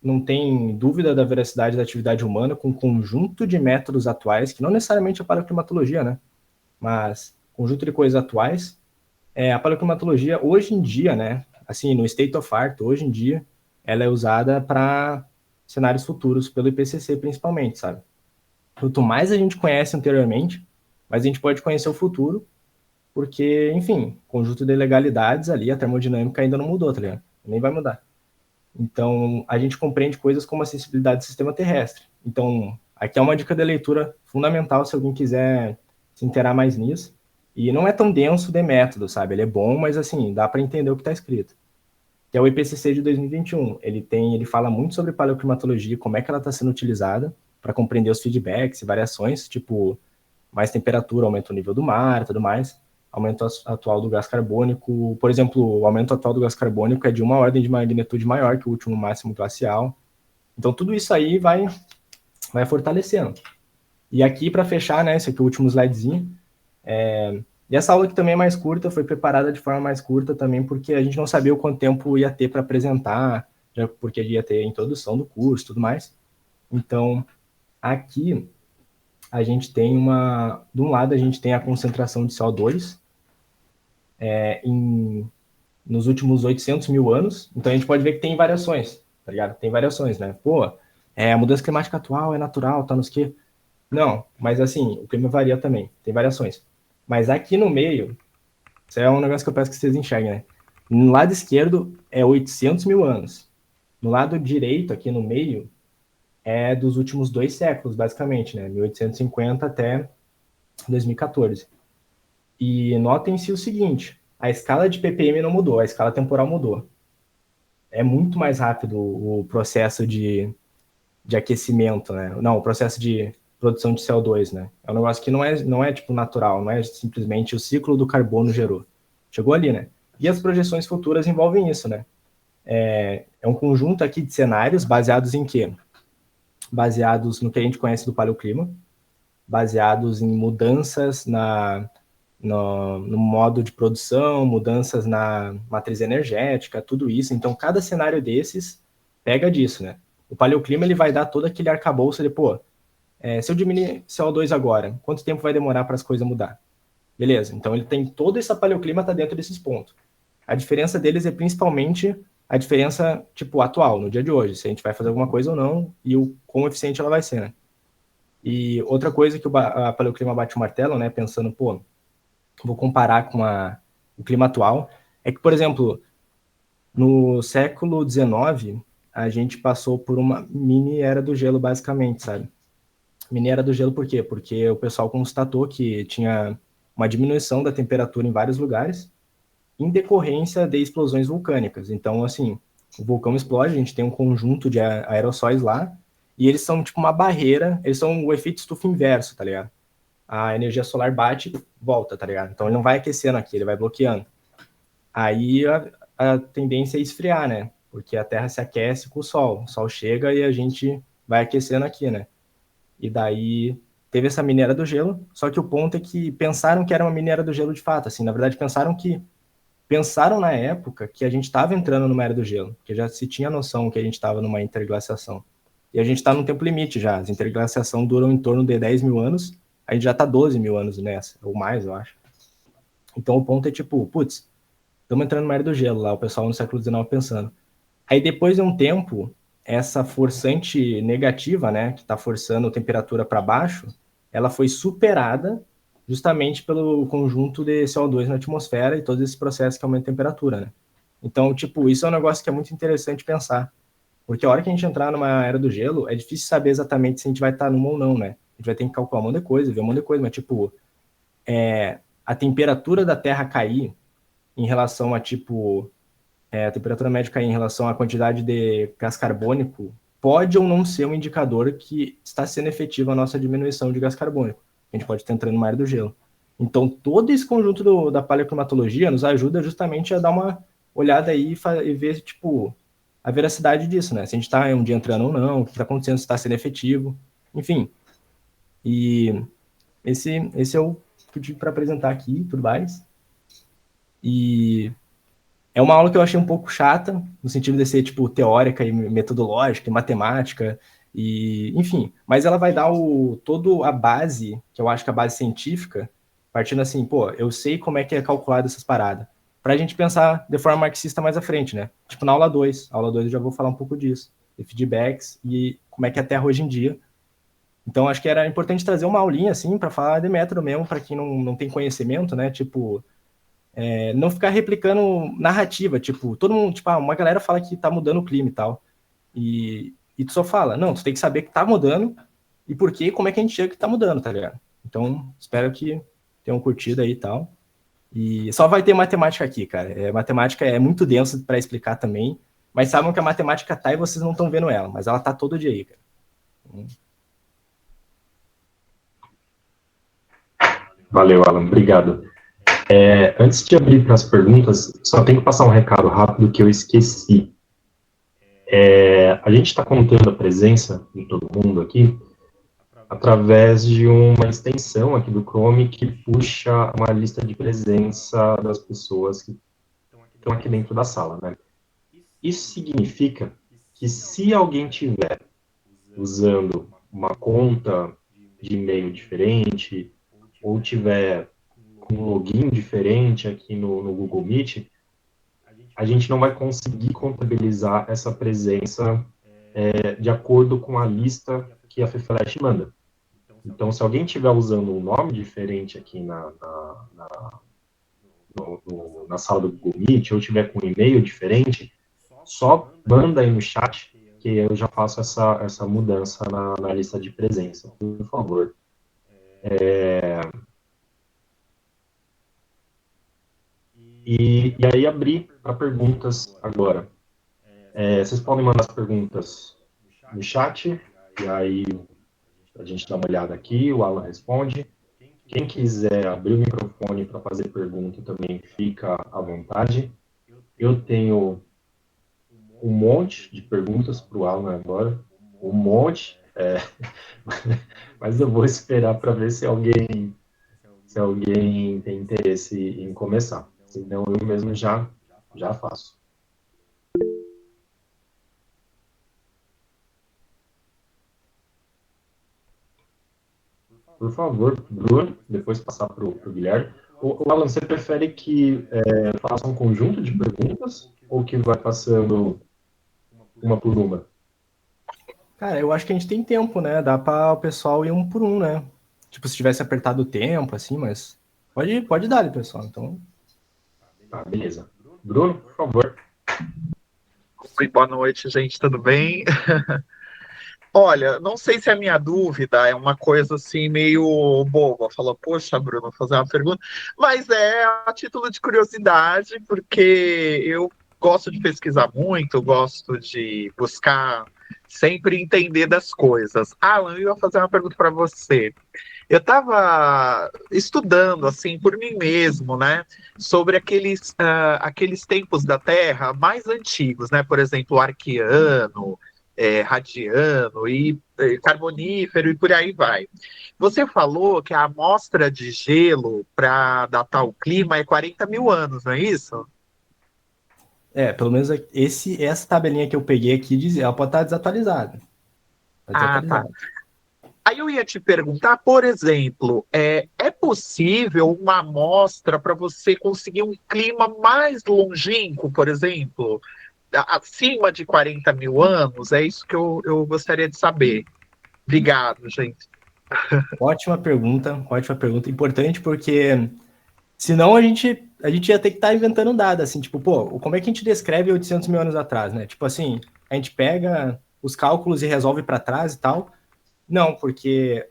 não tem dúvida da veracidade da atividade humana com um conjunto de métodos atuais, que não necessariamente a paleoclimatologia, né? Mas conjunto de coisas atuais, a paleoclimatologia, hoje em dia, né? Assim, no state of art, hoje em dia, ela é usada para cenários futuros, pelo IPCC principalmente, sabe? Quanto mais a gente conhece anteriormente, mais a gente pode conhecer o futuro, porque, enfim, conjunto de legalidades ali, a termodinâmica ainda não mudou, tá ligado? Nem vai mudar. Então, a gente compreende coisas como a sensibilidade do sistema terrestre. Então, aqui é uma dica de leitura fundamental se alguém quiser se inteirar mais nisso. E não é tão denso de método, sabe? Ele é bom, mas assim, dá para entender o que está escrito. Que é o IPCC de 2021. Ele fala muito sobre paleoclimatologia, como é que ela está sendo utilizada para compreender os feedbacks e variações, tipo, mais temperatura, aumenta o nível do mar, tudo mais. Aumento atual do gás carbônico, por exemplo, o aumento atual do gás carbônico é de uma ordem de magnitude maior que o último máximo glacial. Então, tudo isso aí vai fortalecendo. E aqui, para fechar, né, esse aqui é o último slidezinho. E essa aula aqui também é mais curta, foi preparada de forma mais curta também, porque a gente não sabia o quanto tempo ia ter para apresentar, já porque ia ter a introdução do curso e tudo mais. Então, aqui a gente tem de um lado a gente tem a concentração de CO2 nos últimos 800 mil anos, então a gente pode ver que tem variações, tá ligado? Tem variações, né? Pô, a mudança climática atual é natural, tá nos que... Não, mas assim, o clima varia também, tem variações. Mas aqui no meio, isso é um negócio que eu peço que vocês enxerguem, né? No lado esquerdo é 800 mil anos. No lado direito, aqui no meio, é dos últimos 2 séculos, basicamente, né? 1850 até 2014. E notem-se o seguinte, a escala de ppm não mudou, a escala temporal mudou. É muito mais rápido o processo de aquecimento, né? Não, o processo de produção de CO2, né? É um negócio que não é tipo natural, não é simplesmente o ciclo do carbono gerou. chegou ali, né? E as projeções futuras envolvem isso, né? É um conjunto aqui de cenários baseados em quê? Baseados no que a gente conhece do paleoclima, baseados em mudanças no modo de produção, mudanças na matriz energética, tudo isso. Então, cada cenário desses pega disso, né? O paleoclima, ele vai dar todo aquele arcabouço de, pô, se eu diminuir CO2 agora, quanto tempo vai demorar para as coisas mudar? Beleza, então ele tem todo esse paleoclima tá dentro desses pontos. A diferença deles é principalmente a diferença, tipo, atual, no dia de hoje, se a gente vai fazer alguma coisa ou não, e o quão eficiente ela vai ser, né? E outra coisa que a paleoclima bate o martelo, né, pensando, pô, vou comparar com o clima atual, é que, por exemplo, no século XIX, a gente passou por uma mini era do gelo, basicamente, sabe? Mini era do gelo por quê? Porque o pessoal constatou que tinha uma diminuição da temperatura em vários lugares, em decorrência de explosões vulcânicas. Então, assim, o vulcão explode, a gente tem um conjunto de aerossóis lá, e eles são tipo uma barreira, eles são o efeito estufa inverso, tá ligado? A energia solar bate, volta, tá ligado? Então ele não vai aquecendo aqui, ele vai bloqueando. Aí a tendência é esfriar, né? Porque a Terra se aquece com o Sol chega e a gente vai aquecendo aqui, né? E daí teve essa mineira do gelo, só que o ponto é que pensaram que era uma mineira do gelo de fato, assim, na verdade pensaram na época que a gente estava entrando numa era do gelo, que já se tinha noção que a gente estava numa interglaciação. E a gente está no tempo limite já, as interglaciações duram em torno de 10 mil anos, a gente já está 12 mil anos nessa, ou mais, eu acho. Então o ponto é tipo, putz, estamos entrando numa era do gelo lá, o pessoal no século XIX pensando. Aí depois de um tempo, essa forçante negativa, né, que está forçando a temperatura para baixo, ela foi superada justamente pelo conjunto de CO2 na atmosfera e todos esses processos que aumentam a temperatura, né? Então, tipo, isso é um negócio que é muito interessante pensar. Porque a hora que a gente entrar numa era do gelo, é difícil saber exatamente se a gente vai estar numa ou não, né? A gente vai ter que calcular um monte de coisa, ver um monte de coisa, mas, tipo, a temperatura da Terra cair em relação a, tipo, a temperatura média cair em relação à quantidade de gás carbônico pode ou não ser um indicador que está sendo efetiva a nossa diminuição de gás carbônico. A gente pode estar entrando no mar do gelo. Então, todo esse conjunto da paleoclimatologia nos ajuda justamente a dar uma olhada aí e ver, tipo, a veracidade disso, né? Se a gente está um dia entrando ou não, o que está acontecendo, se está sendo efetivo, enfim. E esse é o que eu tive para apresentar aqui, tudo mais. E é uma aula que eu achei um pouco chata, no sentido de ser, tipo, teórica e metodológica e matemática, e, enfim, mas ela vai dar todo a base, que eu acho que é a base científica, partindo assim, pô, eu sei como é que é calculado essas paradas, pra gente pensar de forma marxista mais à frente, né? Tipo, na aula 2 eu já vou falar um pouco disso, de feedbacks e como é que é a Terra hoje em dia. Então, acho que era importante trazer uma aulinha, assim, para falar de método mesmo, para quem não tem conhecimento, né? Tipo, não ficar replicando narrativa, tipo, todo mundo, tipo, uma galera fala que tá mudando o clima e tal, e tu só fala, não, tu tem que saber que tá mudando, e por quê, como é que a gente chega que tá mudando, tá ligado? Então, espero que tenham curtido aí e tal, e só vai ter matemática aqui, cara, matemática é muito denso para explicar também, mas sabem que a matemática tá e vocês não estão vendo ela, mas ela tá todo dia aí, cara. Valeu, Alan. Obrigado. Antes de abrir para as perguntas, só tenho que passar um recado rápido que eu esqueci. A gente está contando a presença de todo mundo aqui através de uma extensão aqui do Chrome que puxa uma lista de presença das pessoas que estão aqui dentro da sala, né? Isso significa que se alguém tiver usando uma conta de e-mail diferente ou tiver com um login diferente aqui no Google Meet, a gente não vai conseguir contabilizar essa presença de acordo com a lista que a FFLAT manda. Então, se alguém estiver usando um nome diferente aqui na sala do Google Meet, ou tiver com um e-mail diferente, só manda aí no chat que eu já faço essa mudança na lista de presença, por favor. E aí abrir para perguntas agora. Vocês podem mandar as perguntas no chat, e aí a gente dá uma olhada aqui, o Alan responde. Quem quiser abrir o microfone para fazer pergunta também fica à vontade. Eu tenho um monte de perguntas para o Alan agora, um monte, mas eu vou esperar para ver se alguém tem interesse em começar. Senão eu mesmo já faço. Por favor, Bruno, depois passar para o Guilherme. O Alan, você prefere que faça um conjunto de perguntas ou que vai passando uma por uma? Cara, eu acho que a gente tem tempo, né? Dá para o pessoal ir um por um, né? Tipo, se tivesse apertado o tempo, assim, mas pode dar, pessoal. Então, Tá, beleza. Bruno, por favor. Oi, boa noite, gente, tudo bem? Olha, não sei se a minha dúvida é uma coisa assim meio boba. Falou, poxa, Bruno, vou fazer uma pergunta, mas é a título de curiosidade, porque eu gosto de pesquisar muito, gosto de buscar sempre entender das coisas. Alan, eu ia fazer uma pergunta para você. Eu estava estudando, assim, por mim mesmo, né, sobre aqueles tempos da Terra mais antigos, né, por exemplo, o Arqueano, Radiano e Carbonífero e por aí vai. Você falou que a amostra de gelo para datar o clima é 40 mil anos, não é isso? pelo menos essa tabelinha que eu peguei aqui, ela pode estar desatualizada. Tá Ah, tá. desatualizada. Aí eu ia te perguntar, por exemplo, é possível uma amostra para você conseguir um clima mais longínquo, por exemplo, acima de 40 mil anos? É isso que eu gostaria de saber. Obrigado, gente. Ótima pergunta, importante, porque senão a gente ia ter que estar inventando dados, assim, tipo, pô, como é que a gente descreve 800 mil anos atrás, né? Tipo assim, a gente pega os cálculos e resolve para trás e tal. Não, porque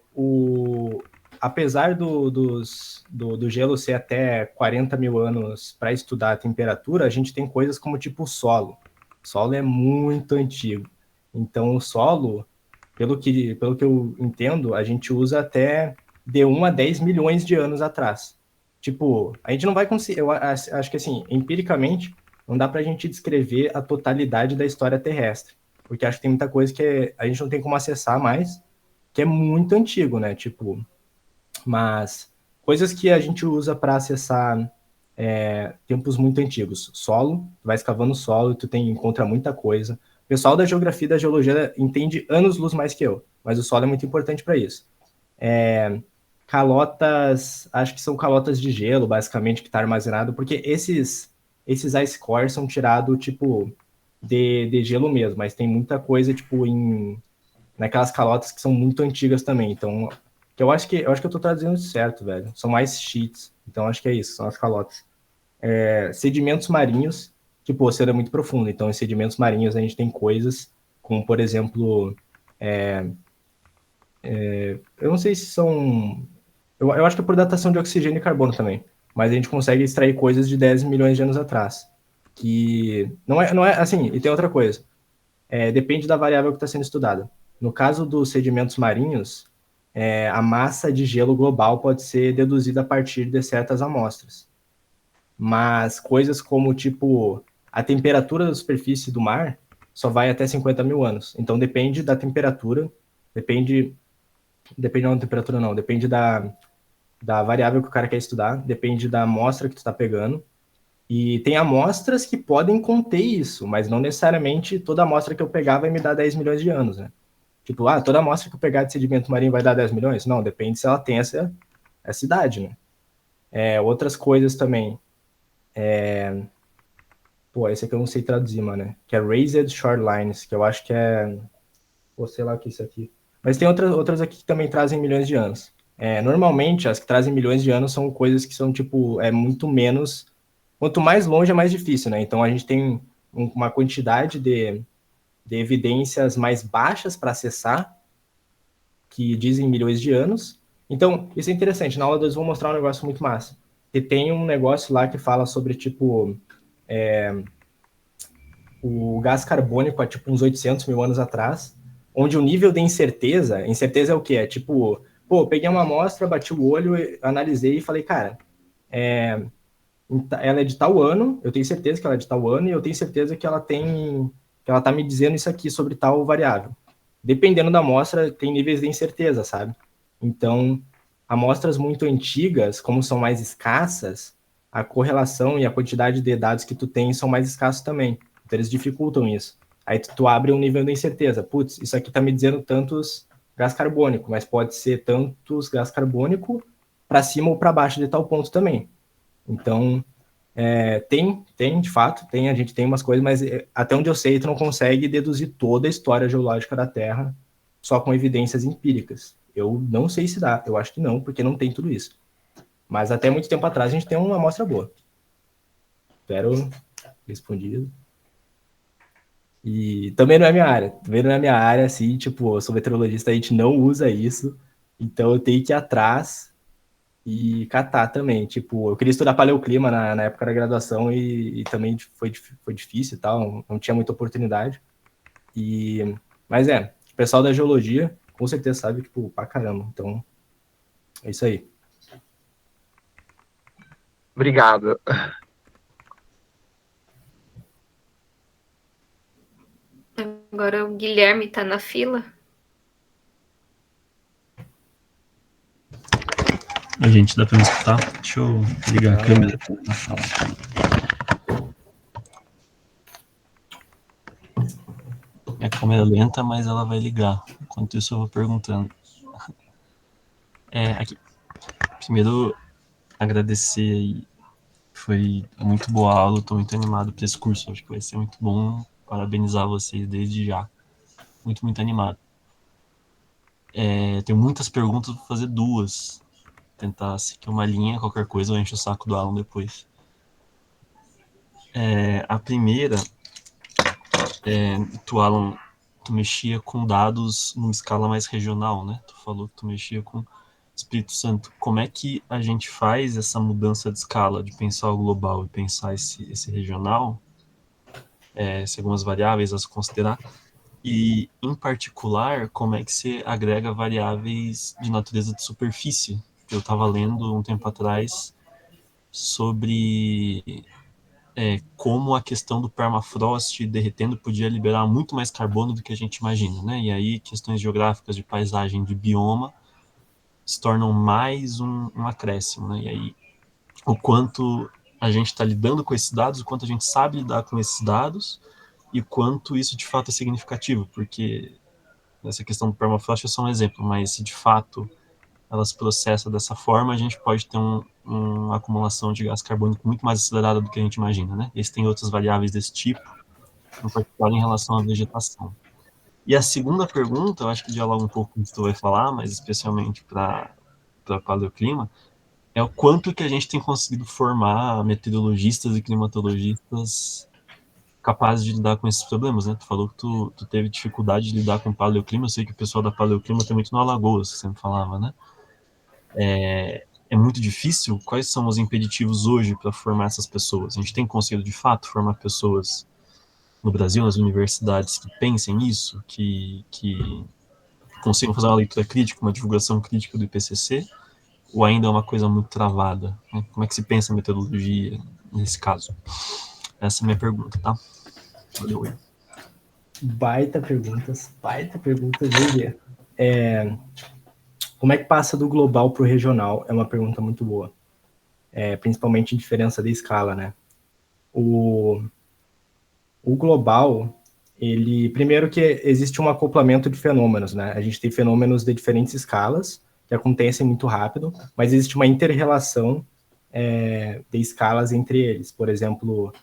apesar do gelo ser até 40 mil anos para estudar a temperatura, a gente tem coisas como tipo o solo. O solo é muito antigo. Então, o solo, pelo que eu entendo, a gente usa até de 1 a 10 milhões de anos atrás. Tipo, a gente não vai conseguir. Eu acho que, assim, empiricamente, não dá para a gente descrever a totalidade da história terrestre. Porque acho que tem muita coisa que a gente não tem como acessar mais, que é muito antigo, né? Tipo, mas coisas que a gente usa para acessar tempos muito antigos. Solo, tu vai escavando solo, encontra muita coisa. O pessoal da geografia e da geologia entende anos-luz mais que eu, mas o solo é muito importante para isso. Calotas, acho que são calotas de gelo, basicamente, que está armazenado, porque esses ice cores são tirados, tipo, de gelo mesmo, mas tem muita coisa, tipo, naquelas calotas que são muito antigas também. Então, eu acho que eu tô traduzindo certo, velho. São mais sheets. Então, acho que é isso, são as calotas. Sedimentos marinhos, que, pô, o oceano é muito profundo. Então, em sedimentos marinhos, a gente tem coisas como, por exemplo, eu não sei se são. Eu acho que é por datação de oxigênio e carbono também. Mas a gente consegue extrair coisas de 10 milhões de anos atrás. Que não é assim, e tem outra coisa. Depende da variável que está sendo estudada. No caso dos sedimentos marinhos, a massa de gelo global pode ser deduzida a partir de certas amostras. Mas coisas como, tipo, a temperatura da superfície do mar só vai até 50 mil anos. Então depende da temperatura, depende não da temperatura não, depende da variável que o cara quer estudar, depende da amostra que tu está pegando. E tem amostras que podem conter isso, mas não necessariamente toda amostra que eu pegar vai me dar 10 milhões de anos, né? Tipo, toda amostra que eu pegar de sedimento marinho vai dar 10 milhões? Não, depende se ela tem essa idade, né? Outras coisas também. Pô, esse aqui eu não sei traduzir, mano, né? Que é Raised Shorelines, que eu acho que é... Pô, sei lá o que é isso aqui. Mas tem outras aqui que também trazem milhões de anos. Normalmente, as que trazem milhões de anos são coisas que são, tipo, muito menos... Quanto mais longe, é mais difícil, né? Então, a gente tem uma quantidade de evidências mais baixas para acessar, que dizem milhões de anos. Então, isso é interessante. Na aula 2 eu vou mostrar um negócio muito massa. E tem um negócio lá que fala sobre, tipo, o gás carbônico há, tipo, uns 800 mil anos atrás, onde o nível de incerteza é o quê? É, tipo, pô, peguei uma amostra, bati o olho, analisei e falei, cara, ela é de tal ano, eu tenho certeza que ela é de tal ano, e eu tenho certeza que ela tá me dizendo isso aqui sobre tal variável. Dependendo da amostra, tem níveis de incerteza, sabe? Então, amostras muito antigas, como são mais escassas, a correlação e a quantidade de dados que tu tem são mais escassos também. Então, eles dificultam isso. Aí tu abre um nível de incerteza. Putz, isso aqui tá me dizendo tantos gás carbônico, mas pode ser tantos gás carbônico para cima ou para baixo de tal ponto também. Então, de fato, a gente tem umas coisas, mas até onde eu sei, tu não consegue deduzir toda a história geológica da Terra só com evidências empíricas. Eu não sei se dá, eu acho que não, porque não tem tudo isso. Mas até muito tempo atrás a gente tem uma amostra boa. Espero respondido. E também não é minha área, assim, tipo, eu sou meteorologista, a gente não usa isso, então eu tenho que ir atrás e catar também. Tipo, eu queria estudar paleoclima na época da graduação e também foi difícil e tal, não tinha muita oportunidade. Mas o pessoal da geologia com certeza sabe, tipo, pra caramba. Então, é isso aí. Obrigado. Agora o Guilherme tá na fila. A gente dá pra me escutar? Deixa eu ligar a câmera pra falar. Minha câmera é lenta, mas ela vai ligar. Enquanto isso, eu vou perguntando. Aqui. Primeiro, agradecer aí. Foi muito boa a aula, estou muito animado para esse curso. Acho que vai ser muito bom. Parabenizar vocês desde já. Muito, muito animado. Tenho muitas perguntas, vou fazer duas. Tentar seguir uma linha, qualquer coisa, eu encho o saco do Alan depois. A primeira, Alan, tu mexia com dados numa escala mais regional, né? Tu falou que tu mexia com Espírito Santo. Como é que a gente faz essa mudança de escala, de pensar o global e pensar esse regional? Se algumas variáveis a se considerar. E, em particular, como é que você agrega variáveis de natureza de superfície? Eu estava lendo um tempo atrás sobre como a questão do permafrost derretendo podia liberar muito mais carbono do que a gente imagina, né? E aí questões geográficas de paisagem, de bioma, se tornam mais um acréscimo, né? E aí o quanto a gente está lidando com esses dados, o quanto a gente sabe lidar com esses dados e quanto isso de fato é significativo, porque essa questão do permafrost é só um exemplo, mas se de fato ela se processa dessa forma, a gente pode ter uma acumulação de gás carbônico muito mais acelerada do que a gente imagina, né? E tem outras variáveis desse tipo, em particular em relação à vegetação. E a segunda pergunta, eu acho que dialoga um pouco com o que tu vai falar, mas especialmente para paleoclima, é o quanto que a gente tem conseguido formar meteorologistas e climatologistas capazes de lidar com esses problemas, né? Tu falou que tu teve dificuldade de lidar com paleoclima, eu sei que o pessoal da paleoclima tem muito no Alagoas, que você me falava, né? É muito difícil. Quais são os impeditivos hoje para formar essas pessoas? A gente tem conseguido, de fato, formar pessoas no Brasil, nas universidades, que pensem nisso, que consigam fazer uma leitura crítica, uma divulgação crítica do IPCC, ou ainda é uma coisa muito travada? Né? Como é que se pensa a metodologia nesse caso? Essa é a minha pergunta, tá? Valeu aí. Baita perguntas, Julia. Como é que passa do global para o regional? É uma pergunta muito boa. Principalmente em diferença de escala, né? O global, primeiro que existe um acoplamento de fenômenos, né? A gente tem fenômenos de diferentes escalas que acontecem muito rápido, mas existe uma inter-relação de escalas entre eles. Por exemplo,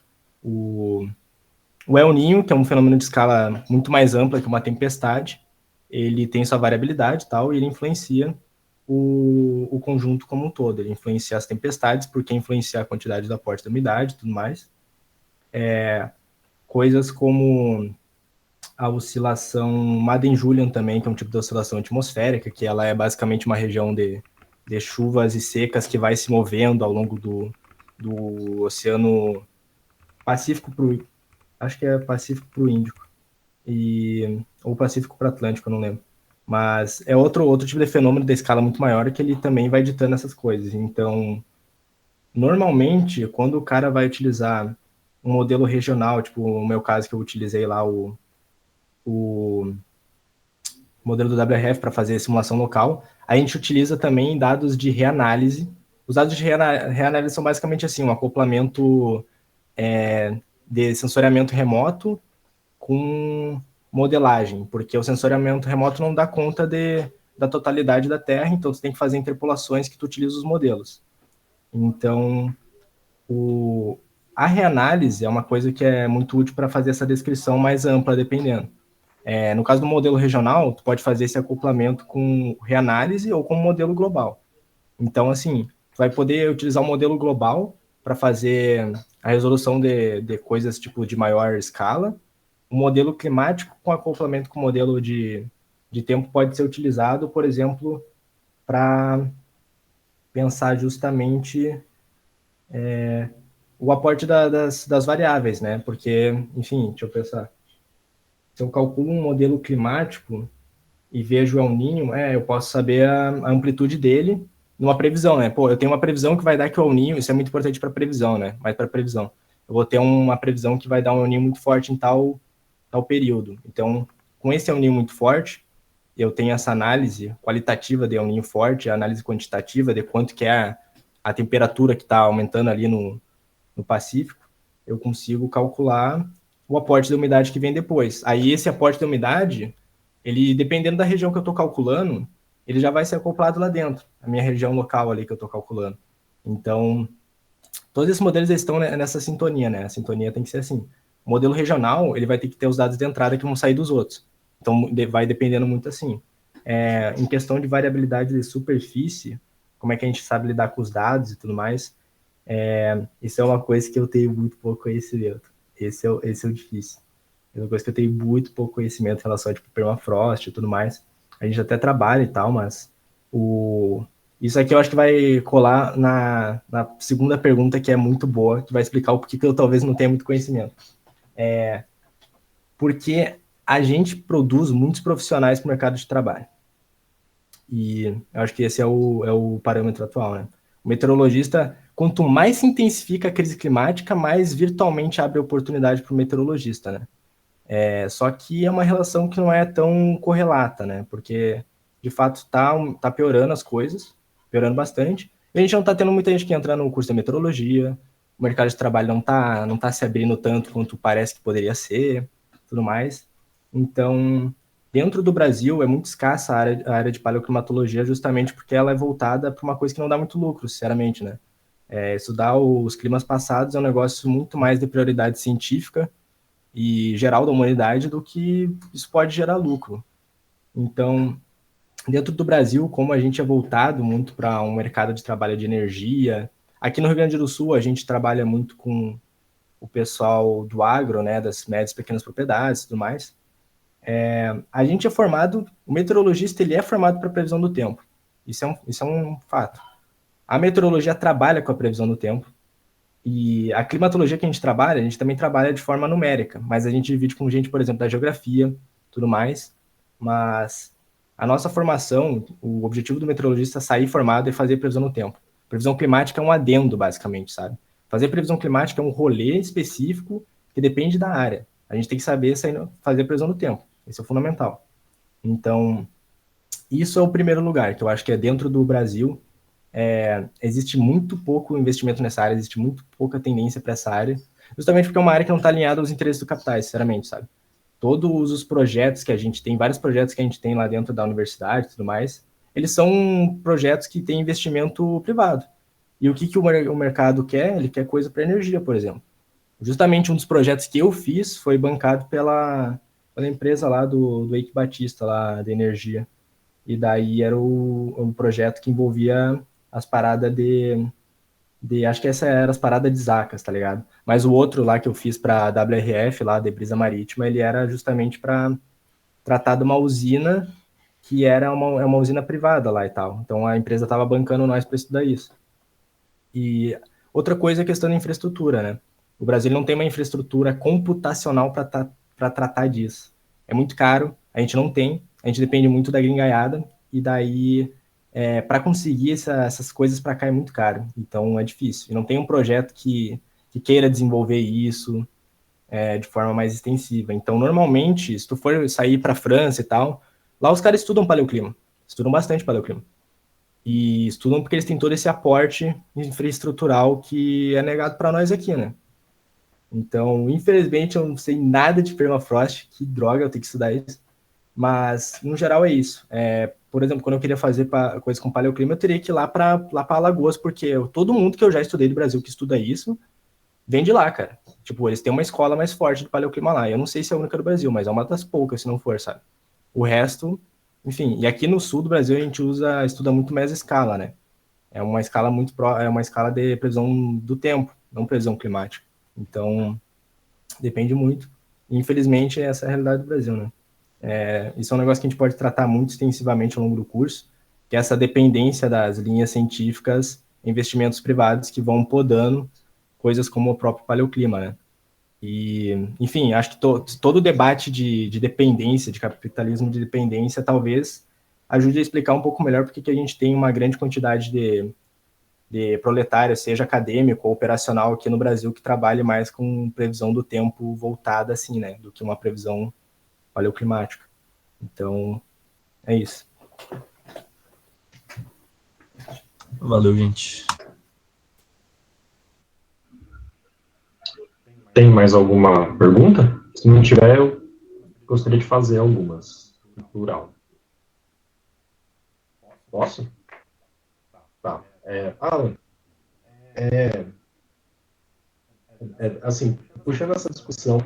o El Niño, que é um fenômeno de escala muito mais ampla que uma tempestade, ele tem sua variabilidade e tal, e ele influencia o conjunto como um todo. Ele influencia as tempestades, porque influencia a quantidade do aporte da umidade e tudo mais. Coisas como a oscilação Madden-Julian também, que é um tipo de oscilação atmosférica, que ela é basicamente uma região de chuvas e secas que vai se movendo ao longo do Oceano Pacífico acho que é Pacífico para o Índico, ou Pacífico para o Atlântico, eu não lembro. Mas é outro tipo de fenômeno da escala muito maior que ele também vai ditando essas coisas. Então, normalmente, quando o cara vai utilizar um modelo regional, tipo o meu caso que eu utilizei lá, o modelo do WRF para fazer simulação local, a gente utiliza também dados de reanálise. Os dados de reanálise são basicamente assim, um acoplamento de sensoriamento remoto com modelagem, porque o sensoriamento remoto não dá conta da totalidade da Terra, então você tem que fazer interpolações que tu utiliza os modelos. Então, a reanálise é uma coisa que é muito útil para fazer essa descrição mais ampla, dependendo. No caso do modelo regional, tu pode fazer esse acoplamento com reanálise ou com modelo global. Então, assim, tu vai poder utilizar o modelo global para fazer a resolução de coisas tipo de maior escala. O modelo climático com acoplamento com o modelo de tempo pode ser utilizado, por exemplo, para pensar justamente o aporte das variáveis, né? Porque, enfim, deixa eu pensar. Se eu calculo um modelo climático e vejo o El Niño, eu posso saber a amplitude dele numa previsão, né? Pô, eu tenho uma previsão que vai dar que o El Niño, isso é muito importante para previsão, né? Mas para previsão. Eu vou ter uma previsão que vai dar um El Niño muito forte em tal período. Então, com esse El Niño muito forte, eu tenho essa análise qualitativa de El Niño forte, a análise quantitativa de quanto que é a temperatura que está aumentando ali no Pacífico, eu consigo calcular o aporte da umidade que vem depois. Aí esse aporte da umidade, ele, dependendo da região que eu estou calculando, ele já vai ser acoplado lá dentro, a minha região local ali que eu estou calculando. Então, todos esses modelos estão nessa sintonia, né? A sintonia tem que ser assim. O modelo regional, ele vai ter que ter os dados de entrada que vão sair dos outros. Então, vai dependendo muito assim. Em questão de variabilidade de superfície, como é que a gente sabe lidar com os dados e tudo mais, isso é uma coisa que eu tenho muito pouco conhecimento. Esse é o difícil. É uma coisa que eu tenho muito pouco conhecimento em relação a tipo, permafrost e tudo mais. A gente até trabalha e tal, mas isso aqui eu acho que vai colar na segunda pergunta, que é muito boa, que vai explicar o porquê que eu talvez não tenha muito conhecimento. Porque a gente produz muitos profissionais para o mercado de trabalho. E eu acho que esse é o parâmetro atual, né? O meteorologista, quanto mais se intensifica a crise climática, mais virtualmente abre oportunidade para o meteorologista, né? Só que é uma relação que não é tão correlata, né? Porque, de fato, tá piorando as coisas, piorando bastante. E a gente não está tendo muita gente que entra no curso de meteorologia, o mercado de trabalho não tá se abrindo tanto quanto parece que poderia ser, tudo mais. Então, dentro do Brasil, é muito escassa a área de paleoclimatologia, justamente porque ela é voltada para uma coisa que não dá muito lucro, sinceramente, né? Estudar os climas passados é um negócio muito mais de prioridade científica e geral da humanidade do que isso pode gerar lucro. Então, dentro do Brasil, como a gente é voltado muito para um mercado de trabalho de energia, aqui no Rio Grande do Sul a gente trabalha muito com o pessoal do agro, né, das médias e pequenas propriedades e tudo mais. A gente é formado, o meteorologista ele é formado para previsão do tempo. Isso é um fato. A meteorologia trabalha com a previsão do tempo. E a climatologia que a gente trabalha, a gente também trabalha de forma numérica, mas a gente divide com gente, por exemplo, da geografia, tudo mais. Mas a nossa formação, o objetivo do meteorologista é sair formado e fazer previsão no tempo. Previsão climática é um adendo, basicamente, sabe? Fazer previsão climática é um rolê específico que depende da área. A gente tem que saber fazer previsão no tempo. Esse é o fundamental. Então, isso é o primeiro lugar, que eu acho que é dentro do Brasil. Existe muito pouco investimento nessa área, existe muito pouca tendência para essa área, justamente porque é uma área que não está alinhada aos interesses do capital, sinceramente, sabe? Todos os projetos que a gente tem, vários projetos que a gente tem lá dentro da universidade e tudo mais, eles são projetos que têm investimento privado. E o que o mercado quer? Ele quer coisa para energia, por exemplo. Justamente um dos projetos que eu fiz foi bancado pela empresa lá do Eike Batista, lá de energia. E daí era um projeto que envolvia as paradas acho que essa era as paradas de Zacas, tá ligado? Mas o outro lá que eu fiz para WRF, lá de Brisa Marítima, ele era justamente para tratar de uma usina que era uma usina privada lá e tal. Então a empresa estava bancando nós para estudar isso. E outra coisa é a questão da infraestrutura, né? O Brasil não tem uma infraestrutura computacional para tratar disso. É muito caro, a gente não tem. a gente depende muito da gringaiada, e daí, para conseguir essas coisas para cá é muito caro, então é difícil. E não tem um projeto que queira desenvolver isso de forma mais extensiva. Então, normalmente, se tu for sair para a França e tal, lá os caras estudam paleoclima, estudam bastante paleoclima. E estudam porque eles têm todo esse aporte infraestrutural que é negado para nós aqui, né? Então, infelizmente, eu não sei nada de permafrost, que droga, eu tenho que estudar isso. Mas, no geral, é isso. Por exemplo, quando eu queria fazer coisa com paleoclima, eu teria que ir lá para Alagoas, porque todo mundo que eu já estudei do Brasil que estuda isso, vem de lá, cara. Tipo, eles têm uma escola mais forte de paleoclima lá. Eu não sei se é a única do Brasil, mas é uma das poucas, se não for, sabe? O resto, enfim. E aqui no sul do Brasil a gente estuda muito mesescala, né? É uma escala é uma escala de previsão do tempo, não previsão climática. Então, depende muito. E, infelizmente, essa é a realidade do Brasil, né? Isso é um negócio que a gente pode tratar muito extensivamente ao longo do curso, que é essa dependência das linhas científicas, investimentos privados que vão podando coisas como o próprio paleoclima, né? E, enfim, acho que todo o debate de dependência, de capitalismo de dependência, talvez ajude a explicar um pouco melhor porque que a gente tem uma grande quantidade de proletário, seja acadêmico ou operacional aqui no Brasil, que trabalhe mais com previsão do tempo voltada assim, né, do que uma previsão paleoclimática. Então, é isso. Valeu, gente. Tem mais alguma pergunta? Se não tiver, eu gostaria de fazer algumas, no plural. Posso? Tá. Alan, assim, puxando essa discussão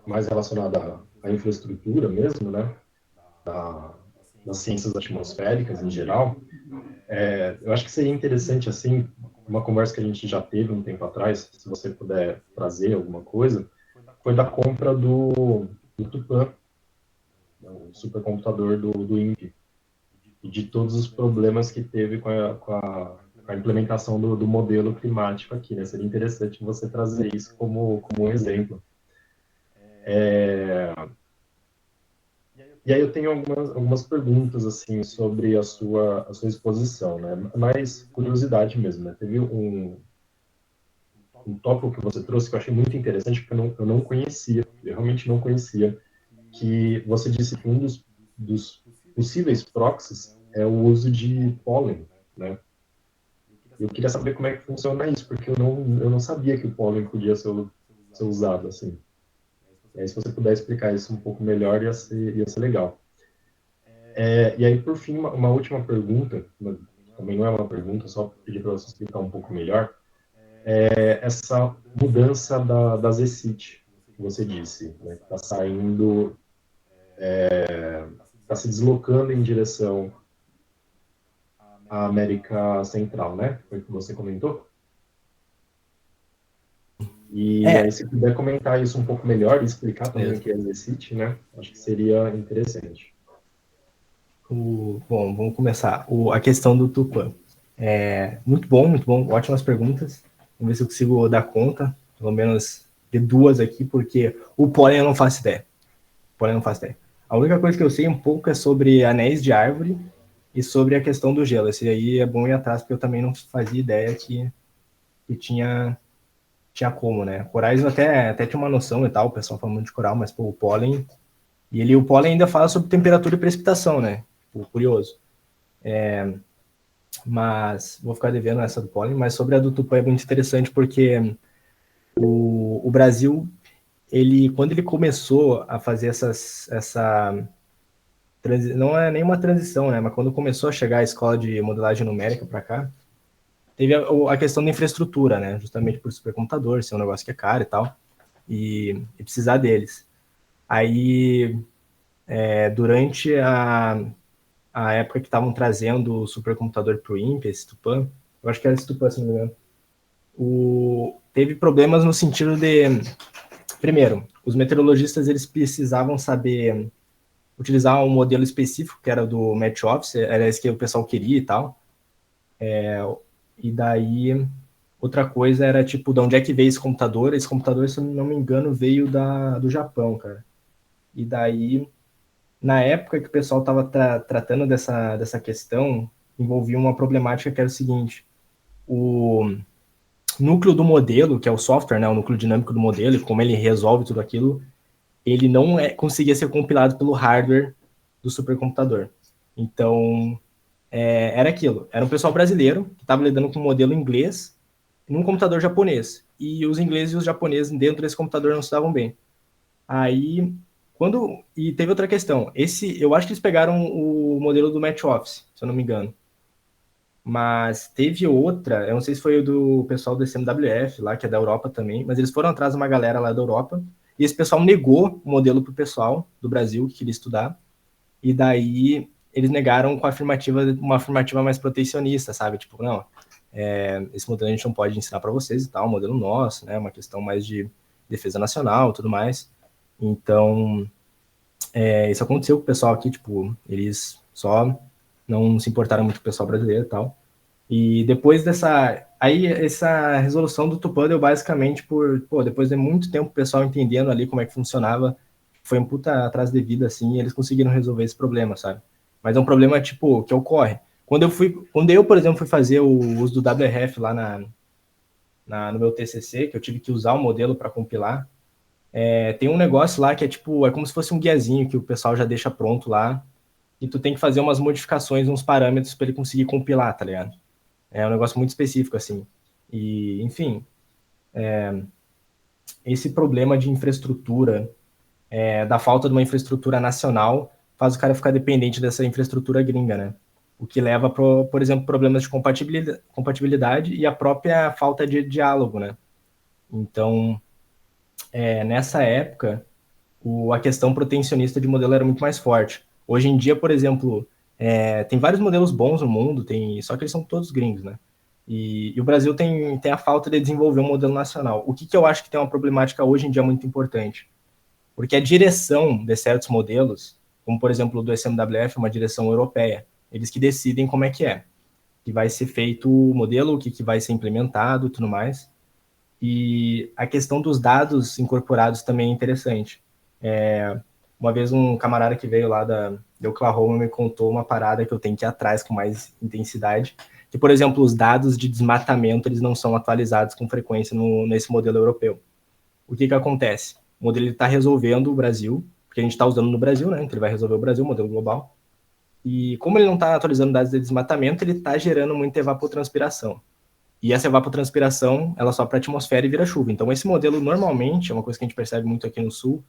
mais relacionada à infraestrutura mesmo, né, das ciências atmosféricas em geral, eu acho que seria interessante, assim, uma conversa que a gente já teve um tempo atrás, se você puder trazer alguma coisa, foi da compra do Tupã, o supercomputador do INPE, e de todos os problemas que teve com a implementação do modelo climático aqui, né? Seria interessante você trazer isso como um exemplo. E aí eu tenho algumas perguntas, assim, sobre a sua exposição, né? Mais curiosidade mesmo, né? Teve um tópico que você trouxe que eu achei muito interessante, porque eu não conhecia, eu realmente não conhecia, que você disse que um dos possíveis proxies é o uso de pólen, né? Eu queria saber como é que funciona isso, porque eu não sabia que o pólen podia ser usado assim. E aí, se você puder explicar isso um pouco melhor, ia ser legal. E aí, por fim, uma última pergunta, também não é uma pergunta, só pedir para você explicar um pouco melhor, essa mudança da ZCIT, que você disse, né, que está saindo, está se deslocando em direção à América Central, né? Foi o que você comentou? E aí, se puder comentar isso um pouco melhor e explicar também o que é a ZCIT, né? Acho que seria interessante. Bom, vamos começar. A questão do Tupã. Muito bom, ótimas perguntas. Vamos ver se eu consigo dar conta, pelo menos de duas aqui, porque o pólen eu não faço ideia. A única coisa que eu sei um pouco é sobre anéis de árvore e sobre a questão do gelo. Esse aí é bom ir atrás, porque eu também não fazia ideia que tinha como, né? Corais eu até tinha uma noção e tal, o pessoal falando de coral, mas o pólen... E o pólen ainda fala sobre temperatura e precipitação, né? Curioso. Mas vou ficar devendo essa do pólen, mas sobre a do Tupã é muito interessante porque o Brasil, quando ele começou a fazer não é nem uma transição, né? Mas quando começou a chegar a escola de modelagem numérica para cá, teve a questão da infraestrutura, né? Justamente por supercomputador, ser um negócio que é caro e tal, e precisar deles. Aí, durante a época que estavam trazendo o supercomputador para o INPE, esse Tupã, eu acho que era esse Tupã, se não me engano, teve problemas no sentido de, primeiro, os meteorologistas eles precisavam saber utilizar um modelo específico, que era do Match Office, era esse que o pessoal queria e tal, e daí outra coisa era, tipo, de onde é que veio esse computador, se eu não me engano, veio do Japão, cara, e daí Na época que o pessoal estava tratando dessa questão, envolvia uma problemática que era o seguinte: o núcleo do modelo, que é o software, né, o núcleo dinâmico do modelo, e como ele resolve tudo aquilo, ele não conseguia ser compilado pelo hardware do supercomputador. Então, era aquilo. Era um pessoal brasileiro que estava lidando com um modelo inglês num computador japonês. E os ingleses e os japoneses dentro desse computador não se davam bem. Aí, e teve outra questão. Eu acho que eles pegaram o modelo do Match Office, se eu não me engano. Mas teve outra, eu não sei se foi o do pessoal do SMWF, lá, que é da Europa também, mas eles foram atrás de uma galera lá da Europa, e esse pessoal negou o modelo pro pessoal do Brasil que queria estudar, e daí eles negaram com uma afirmativa mais protecionista, sabe? Tipo, não, esse modelo a gente não pode ensinar para vocês e tal, o modelo nosso, né? Uma questão mais de defesa nacional e tudo mais. Então, isso aconteceu com o pessoal aqui, tipo, eles só não se importaram muito com o pessoal brasileiro e tal. E depois essa resolução do Tupã deu basicamente depois de muito tempo o pessoal entendendo ali como é que funcionava, foi um puta atrás de vida, assim, e eles conseguiram resolver esse problema, sabe? Mas é um problema, tipo, que ocorre. Quando eu, por exemplo, fui fazer o uso do WRF lá no meu TCC, que eu tive que usar o modelo para compilar, tem um negócio lá que é como se fosse um guiazinho que o pessoal já deixa pronto lá, e tu tem que fazer umas modificações, uns parâmetros para ele conseguir compilar, tá ligado? É um negócio muito específico, assim. E, enfim, esse problema de infraestrutura, da falta de uma infraestrutura nacional, faz o cara ficar dependente dessa infraestrutura gringa, né? O que leva, por exemplo, problemas de compatibilidade e a própria falta de diálogo, né? Então, nessa época, a questão protecionista de modelo era muito mais forte. Hoje em dia, por exemplo, tem vários modelos bons no mundo, só que eles são todos gringos, né? E o Brasil tem a falta de desenvolver um modelo nacional. O que eu acho que tem uma problemática hoje em dia muito importante? Porque a direção de certos modelos, como por exemplo o do SMWF, é uma direção europeia. Eles que decidem como é, que vai ser feito o modelo, o que vai ser implementado e tudo mais. E a questão dos dados incorporados também é interessante. Uma vez um camarada que veio lá de Oklahoma me contou uma parada que eu tenho que ir atrás com mais intensidade, que, por exemplo, os dados de desmatamento eles não são atualizados com frequência nesse modelo europeu. O que acontece? O modelo está resolvendo o Brasil, porque a gente está usando no Brasil, né? Então ele vai resolver o Brasil, o modelo global. E como ele não está atualizando dados de desmatamento, ele está gerando muita evapotranspiração. E essa evapotranspiração, ela sobe para a atmosfera e vira chuva. Então esse modelo, normalmente, é uma coisa que a gente percebe muito aqui no Sul,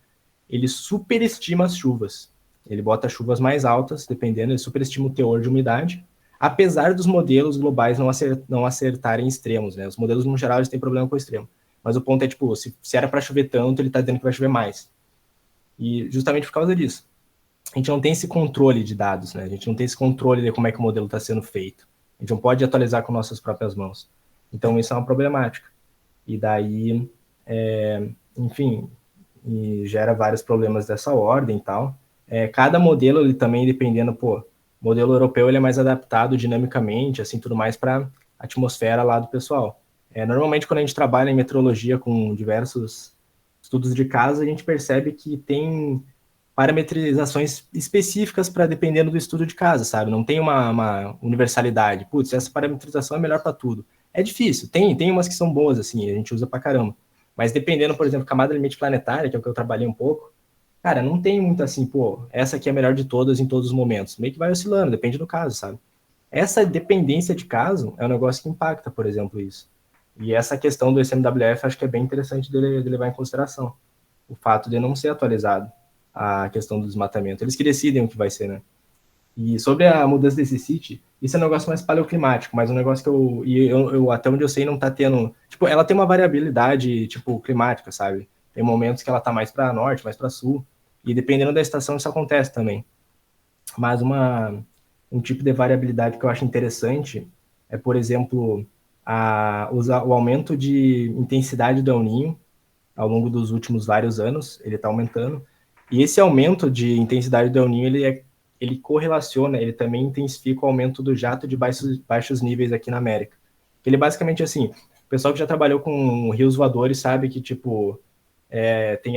ele superestima as chuvas. Ele bota chuvas mais altas, dependendo, ele superestima o teor de umidade, apesar dos modelos globais não acertarem extremos, né? Os modelos, no geral, eles têm problema com o extremo. Mas o ponto é, tipo, se era para chover tanto, ele está dizendo que vai chover mais. E justamente por causa disso. A gente não tem esse controle de dados, né? A gente não tem esse controle de como é que o modelo está sendo feito. A gente não pode atualizar com nossas próprias mãos. Então, isso é uma problemática. E daí, enfim, gera vários problemas dessa ordem e tal. Cada modelo, ele também, dependendo, o modelo europeu ele é mais adaptado dinamicamente, assim, tudo mais para a atmosfera lá do pessoal. Normalmente, quando a gente trabalha em meteorologia com diversos estudos de caso, a gente percebe que tem parametrizações específicas para dependendo do estudo de caso, sabe? Não tem uma universalidade. Putz, essa parametrização é melhor para tudo. É difícil. Tem umas que são boas, assim, a gente usa para caramba. Mas dependendo, por exemplo, camada limite planetária, que é o que eu trabalhei um pouco, cara, não tem muito assim, essa aqui é a melhor de todas em todos os momentos. Meio que vai oscilando, depende do caso, sabe? Essa dependência de caso é um negócio que impacta, por exemplo, isso. E essa questão do SMWF acho que é bem interessante de levar em consideração. O fato de não ser atualizado a questão do desmatamento. Eles que decidem o que vai ser, né? E sobre a mudança desse CIT, isso é um negócio mais paleoclimático, mas um negócio que eu até onde eu sei, não tá tendo... Tipo, ela tem uma variabilidade, tipo, climática, sabe? Tem momentos que ela tá mais para norte, mais para sul, e dependendo da estação isso acontece também. Mas um tipo de variabilidade que eu acho interessante é, por exemplo, o aumento de intensidade do El Niño ao longo dos últimos vários anos, ele está aumentando, e esse aumento de intensidade do El Niño, ele correlaciona, ele também intensifica o aumento do jato de baixos níveis aqui na América. Ele basicamente, assim, o pessoal que já trabalhou com rios voadores sabe que, tipo, tem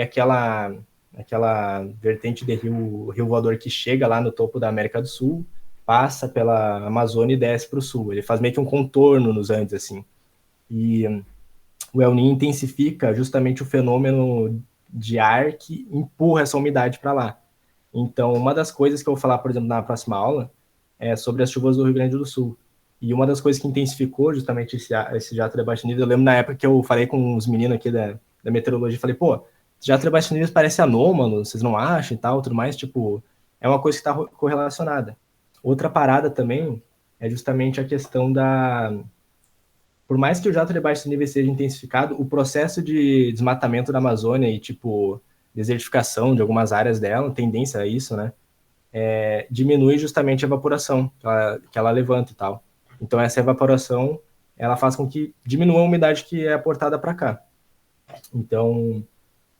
aquela vertente de rio voador que chega lá no topo da América do Sul, passa pela Amazônia e desce para o sul. Ele faz meio que um contorno nos Andes, assim. E o El Niño intensifica justamente o fenômeno de ar que empurra essa umidade para lá. Então, uma das coisas que eu vou falar, por exemplo, na próxima aula, é sobre as chuvas do Rio Grande do Sul. E uma das coisas que intensificou justamente esse jato de baixo nível, eu lembro na época que eu falei com os meninos aqui da meteorologia, falei, pô, esse jato de baixo nível parece anômalo, vocês não acham e tal, tudo mais, tipo, é uma coisa que está correlacionada. Outra parada também é justamente a questão da... Por mais que o jato de baixo nível seja intensificado, o processo de desmatamento da Amazônia e, tipo, desertificação de algumas áreas dela, tendência a isso, né? Diminui justamente a evaporação que ela levanta e tal. Então, essa evaporação, ela faz com que diminua a umidade que é aportada para cá. Então,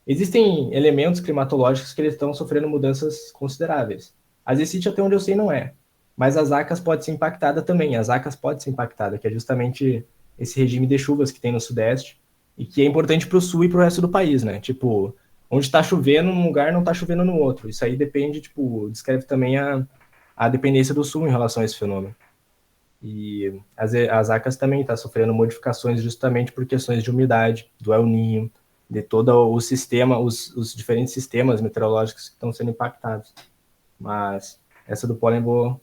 existem elementos climatológicos que eles estão sofrendo mudanças consideráveis. A Zecite, até onde eu sei, não é. Mas as Acas pode ser impactada também. As Acas pode ser impactada, que é justamente esse regime de chuvas que tem no Sudeste e que é importante para o Sul e para o resto do país, né? Tipo, onde está chovendo num lugar, não está chovendo no outro. Isso aí depende, tipo, descreve também a dependência do Sul em relação a esse fenômeno. E as Acas também estão sofrendo modificações justamente por questões de umidade, do El Niño, de todo o sistema, os diferentes sistemas meteorológicos que estão sendo impactados. Mas essa do pólen vou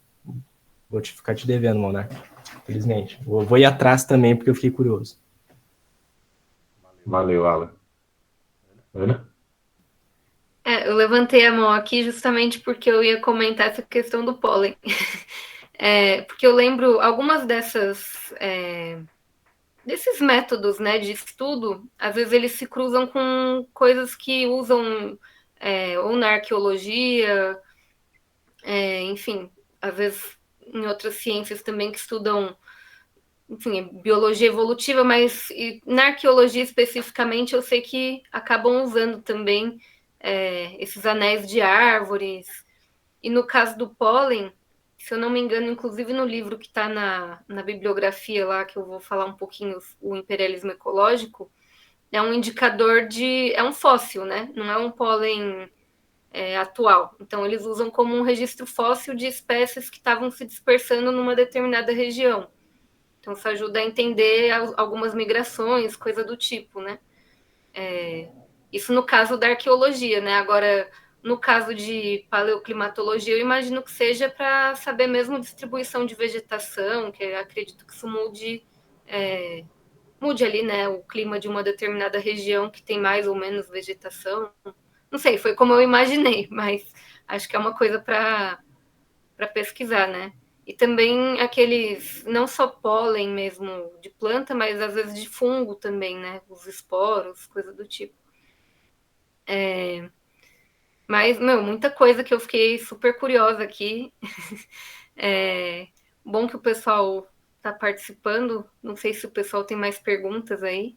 ficar te devendo, Monark. Infelizmente. Vou ir atrás também, porque eu fiquei curioso. Valeu, Alan. Ana? Eu levantei a mão aqui justamente porque eu ia comentar essa questão do pólen. Porque eu lembro algumas desses métodos, né, de estudo, às vezes eles se cruzam com coisas que usam ou na arqueologia, enfim, às vezes em outras ciências também que estudam, enfim, biologia evolutiva, mas na arqueologia especificamente eu sei que acabam usando também esses anéis de árvores. E no caso do pólen, se eu não me engano, inclusive no livro que está na bibliografia lá, que eu vou falar um pouquinho, o imperialismo ecológico, é um indicador é um fóssil, né? Não é um pólen atual. Então, eles usam como um registro fóssil de espécies que estavam se dispersando numa determinada região. Então, isso ajuda a entender algumas migrações, coisa do tipo, né? Isso no caso da arqueologia, né? Agora, no caso de paleoclimatologia, eu imagino que seja para saber mesmo distribuição de vegetação, que eu acredito que isso mude ali, né? O clima de uma determinada região que tem mais ou menos vegetação. Não sei, foi como eu imaginei, mas acho que é uma coisa para pesquisar, né? E também aqueles, não só pólen mesmo de planta, mas às vezes de fungo também, né? Os esporos, coisa do tipo. Mas, meu, muita coisa que eu fiquei super curiosa aqui. Bom que o pessoal está participando. Não sei se o pessoal tem mais perguntas aí.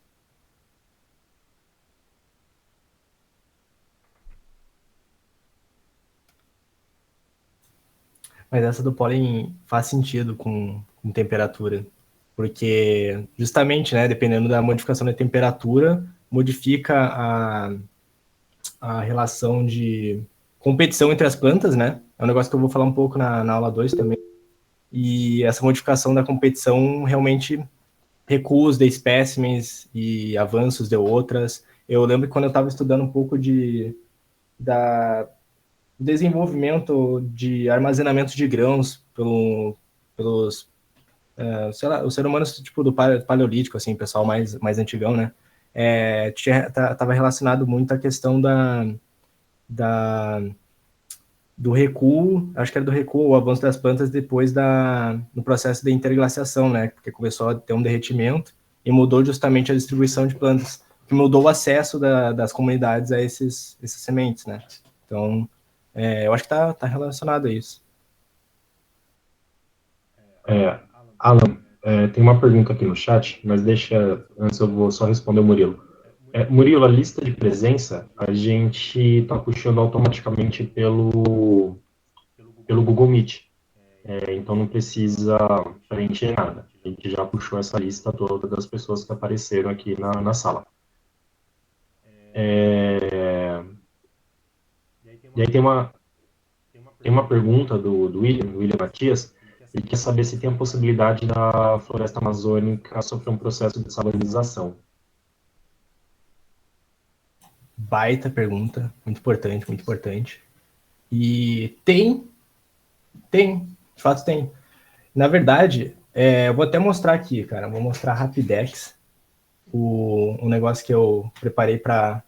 Mas essa do pólen faz sentido com temperatura. Porque, justamente, né, dependendo da modificação da temperatura, modifica a relação de competição entre as plantas, né? É um negócio que eu vou falar um pouco na aula 2 também. E essa modificação da competição realmente recua os de espécimes e avanços de outras. Eu lembro que quando eu estava estudando um pouco da desenvolvimento de armazenamento de grãos pelos sei lá, os seres humanos tipo do paleolítico, assim, pessoal mais antigão, né? Tava relacionado muito à questão do recuo, acho que era do recuo, o avanço das plantas depois no processo de interglaciação, né? Porque começou a ter um derretimento e mudou justamente a distribuição de plantas, que mudou o acesso das comunidades a essas sementes, né? Então, eu acho que tá relacionado a isso. Alan, tem uma pergunta aqui no chat, mas antes eu vou só responder o Murilo. Murilo, a lista de presença, a gente está puxando automaticamente pelo Google Meet. Então não precisa preencher nada. A gente já puxou essa lista toda das pessoas que apareceram aqui na sala. E aí tem uma pergunta do William Matias, ele quer saber se tem a possibilidade da floresta amazônica sofrer um processo de salinização. Baita pergunta, muito importante, muito importante. E tem, de fato tem. Na verdade, eu vou até mostrar aqui, cara, vou mostrar Rapidex, um negócio que eu preparei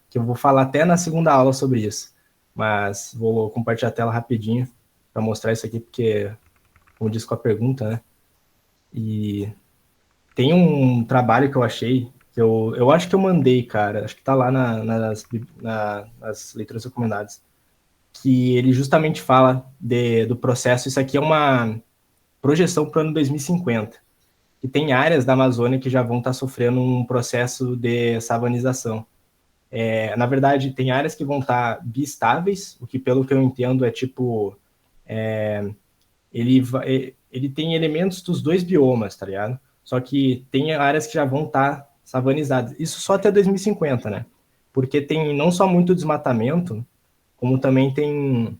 que eu vou falar até na segunda aula sobre isso, mas vou compartilhar a tela rapidinho para mostrar isso aqui, porque, como disse com a pergunta, né, e tem um trabalho que eu achei, que eu acho que eu mandei, cara, acho que tá lá nas leituras recomendadas, que ele justamente fala do processo. Isso aqui é uma projeção para o ano 2050, e tem áreas da Amazônia que já vão estar sofrendo um processo de savanização. Na verdade, tem áreas que vão estar biestáveis, o que, pelo que eu entendo, é tipo... ele tem elementos dos dois biomas, tá ligado? Só que tem áreas que já vão estar savanizadas. Isso só até 2050, né? Porque tem não só muito desmatamento, como também tem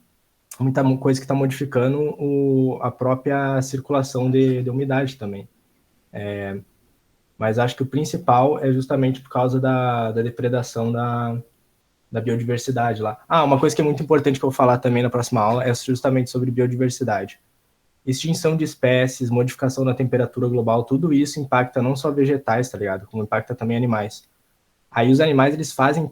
muita coisa que está modificando a própria circulação de umidade também. Mas acho que o principal é justamente por causa da depredação da biodiversidade lá. Uma coisa que é muito importante que eu vou falar também na próxima aula é justamente sobre biodiversidade. Extinção de espécies, modificação da temperatura global, tudo isso impacta não só vegetais, tá ligado? Como impacta também animais. Aí os animais, eles fazem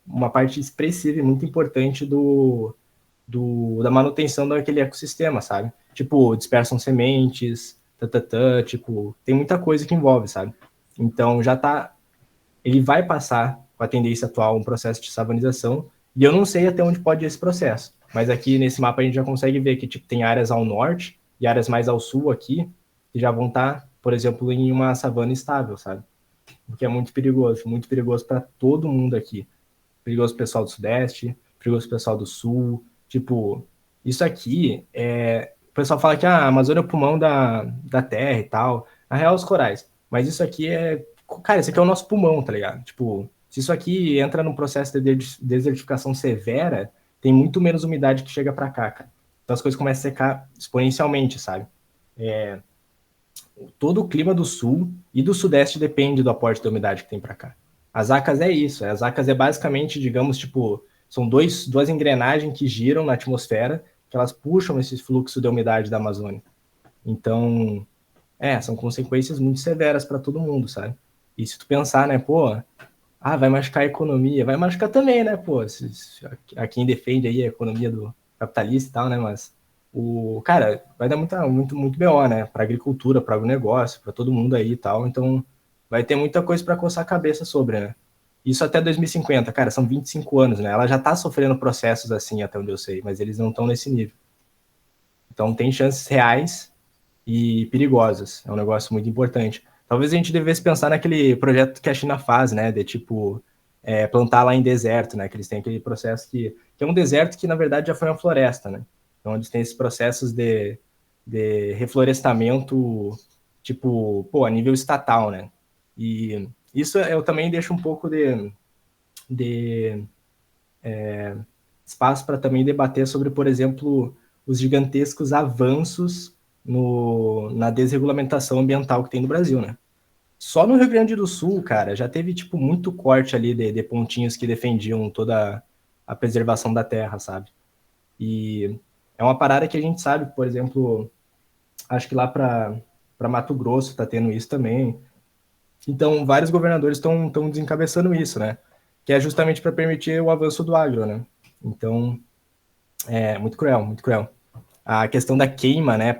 uma parte expressiva e muito importante da manutenção daquele ecossistema, sabe? Tipo, dispersam sementes, tipo, tem muita coisa que envolve, sabe? Então, ele vai passar, com a tendência atual, um processo de savanização, e eu não sei até onde pode ir esse processo, mas aqui nesse mapa a gente já consegue ver que tipo, tem áreas ao norte e áreas mais ao sul aqui, que já vão estar, por exemplo, em uma savana estável, sabe? O que é muito perigoso para todo mundo aqui. Perigoso pro pessoal do sudeste, perigoso pro pessoal do sul, tipo, isso aqui o pessoal fala que a Amazônia é o pulmão da terra e tal, na real os corais, mas isso aqui cara, isso aqui é o nosso pulmão, tá ligado? Tipo, se isso aqui entra num processo de desertificação severa, tem muito menos umidade que chega para cá, cara. Então as coisas começam a secar exponencialmente, sabe? Todo o clima do sul e do sudeste depende do aporte da umidade que tem para cá. As ACAS é isso. As ACAS é basicamente, digamos, tipo, são duas engrenagens que giram na atmosfera, que elas puxam esse fluxo de umidade da Amazônia. Então, são consequências muito severas para todo mundo, sabe? E se tu pensar, né, vai machucar a economia, vai machucar também, né, a quem defende aí a economia do capitalista e tal, né, mas cara, vai dar muito BO, né, para agricultura, para agronegócio, para todo mundo aí e tal, então vai ter muita coisa para coçar a cabeça sobre, né. Isso até 2050, cara, são 25 anos, né, ela já tá sofrendo processos assim, até onde eu sei, mas eles não estão nesse nível. Então tem chances reais e perigosas, é um negócio muito importante. Talvez a gente devesse pensar naquele projeto que a China faz, né, de tipo, plantar lá em deserto, né, que eles têm aquele processo que é um deserto que na verdade já foi uma floresta, né, então eles têm esses processos de reflorestamento, tipo, a nível estatal, né, e isso eu também deixo um pouco de espaço para também debater sobre, por exemplo, os gigantescos avanços na desregulamentação ambiental que tem no Brasil, né? Só no Rio Grande do Sul, cara, já teve, tipo, muito corte ali de pontinhos que defendiam toda a preservação da terra, sabe? E é uma parada que a gente sabe, por exemplo, acho que lá para Mato Grosso tá tendo isso também. Então, vários governadores estão desencabeçando isso, né? Que é justamente para permitir o avanço do agro, né? Então, é muito cruel, muito cruel. A questão da queima, né,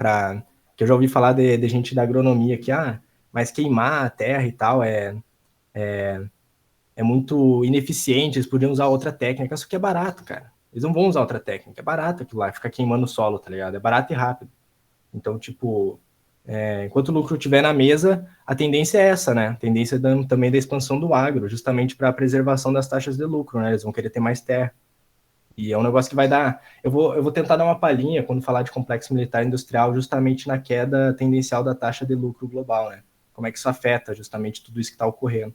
que eu já ouvi falar de gente da agronomia que, mas queimar a terra e tal é muito ineficiente, eles podiam usar outra técnica, só que é barato, cara. Eles não vão usar outra técnica, é barato aquilo lá, ficar queimando o solo, tá ligado? É barato e rápido. Então, tipo, enquanto o lucro estiver na mesa, a tendência é essa, né? A tendência também da expansão do agro, justamente para a preservação das taxas de lucro, né? Eles vão querer ter mais terra. E é um negócio que vai dar... Eu vou tentar dar uma palhinha quando falar de complexo militar industrial, justamente na queda tendencial da taxa de lucro global, né? Como é que isso afeta justamente tudo isso que está ocorrendo.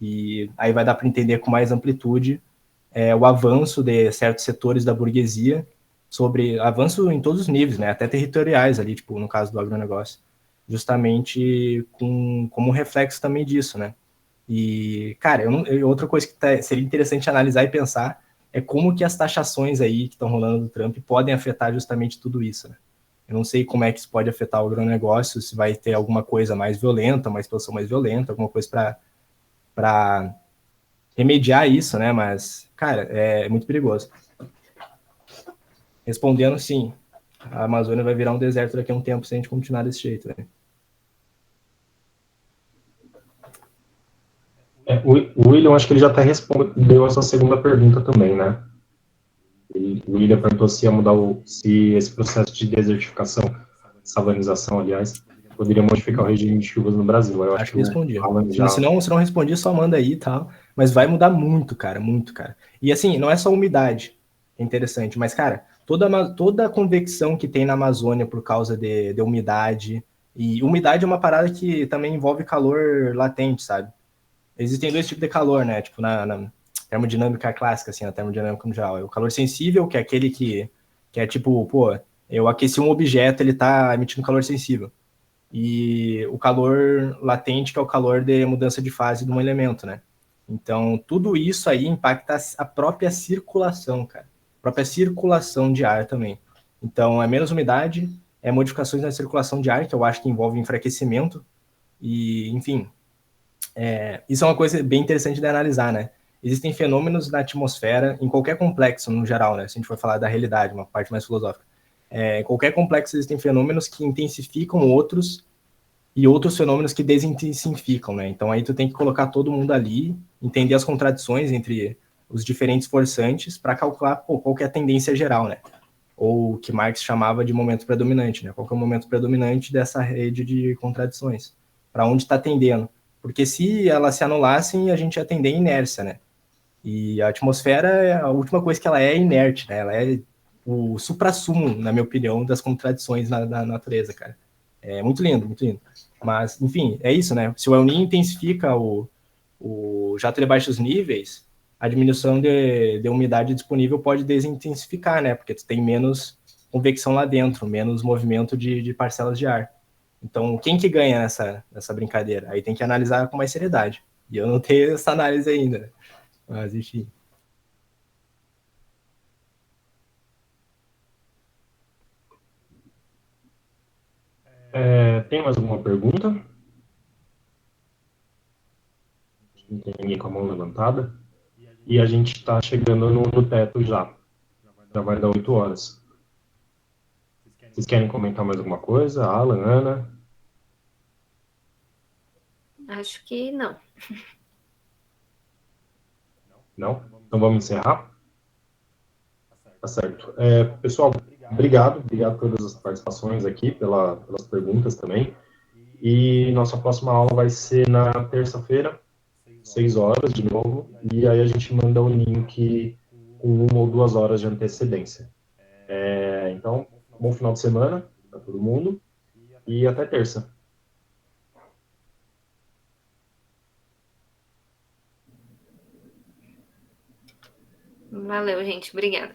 E aí vai dar para entender com mais amplitude o avanço de certos setores da burguesia, sobre avanço em todos os níveis, né, até territoriais ali, tipo, no caso do agronegócio, justamente como reflexo também disso, né. E, cara, outra coisa que seria interessante analisar e pensar é como que as taxações aí que estão rolando do Trump podem afetar justamente tudo isso, né. Eu não sei como é que isso pode afetar o agronegócio, se vai ter alguma coisa mais violenta, uma expansão mais violenta, alguma coisa para remediar isso, né? Mas, cara, é muito perigoso. Respondendo, sim, a Amazônia vai virar um deserto daqui a um tempo se a gente continuar desse jeito, né? O William, acho que ele já até respondeu essa segunda pergunta também, né? O William perguntou se ia mudar se esse processo de desertificação, savanização, aliás, poderia modificar o regime de chuvas no Brasil. Eu Acho acho que que o respondi. Alan já... Se não respondi, só manda aí e tal. Mas vai mudar muito, cara, muito, cara. E assim, não é só umidade, é interessante, mas, cara, toda a convecção que tem na Amazônia por causa de umidade, e umidade é uma parada que também envolve calor latente, sabe? Existem dois tipos de calor, né? Tipo, na termodinâmica clássica, assim, na termodinâmica no geral. É o calor sensível, que é aquele que é tipo, pô, eu aqueci um objeto, ele tá emitindo calor sensível. E o calor latente, que é o calor de mudança de fase de um elemento, né? Então, tudo isso aí impacta a própria circulação, cara. A própria circulação de ar também. Então, é menos umidade, é modificações na circulação de ar, que eu acho que envolve enfraquecimento. E, enfim, isso é uma coisa bem interessante de analisar, né? Existem fenômenos na atmosfera, em qualquer complexo, no geral, né? Se a gente for falar da realidade, uma parte mais filosófica. Em qualquer complexo existem fenômenos que intensificam outros e outros fenômenos que desintensificam, né? Então aí tu tem que colocar todo mundo ali, entender as contradições entre os diferentes forçantes para calcular qual que é a tendência geral, né? Ou o que Marx chamava de momento predominante, né? Qual que é o momento predominante dessa rede de contradições? Para onde está tendendo? Porque se elas se anulassem, a gente ia tender à inércia, né? E a atmosfera, a última coisa que ela é inerte, né? Ela é o suprassumo, na minha opinião, das contradições na natureza, cara. É muito lindo, muito lindo. Mas, enfim, é isso, né? Se o El Niño intensifica o jato de baixos níveis, a diminuição de umidade disponível pode desintensificar, né? Porque tu tem menos convecção lá dentro, menos movimento de parcelas de ar. Então, quem que ganha nessa brincadeira? Aí tem que analisar com mais seriedade. E eu não tenho essa análise ainda, né? Mas, enfim. Tem mais alguma pergunta? Não tem ninguém com a mão levantada. E a gente está chegando no teto já. Já vai dar 8 horas. Vocês querem comentar mais alguma coisa? Alan, Ana? Acho que não. Não? Então vamos encerrar? Tá certo. Pessoal, obrigado por todas as participações aqui, pelas perguntas também. E nossa próxima aula vai ser na terça-feira, 6 horas de novo, e aí a gente manda o link com 1 ou 2 horas de antecedência. Então, bom final de semana para todo mundo e até terça. Valeu, gente. Obrigada.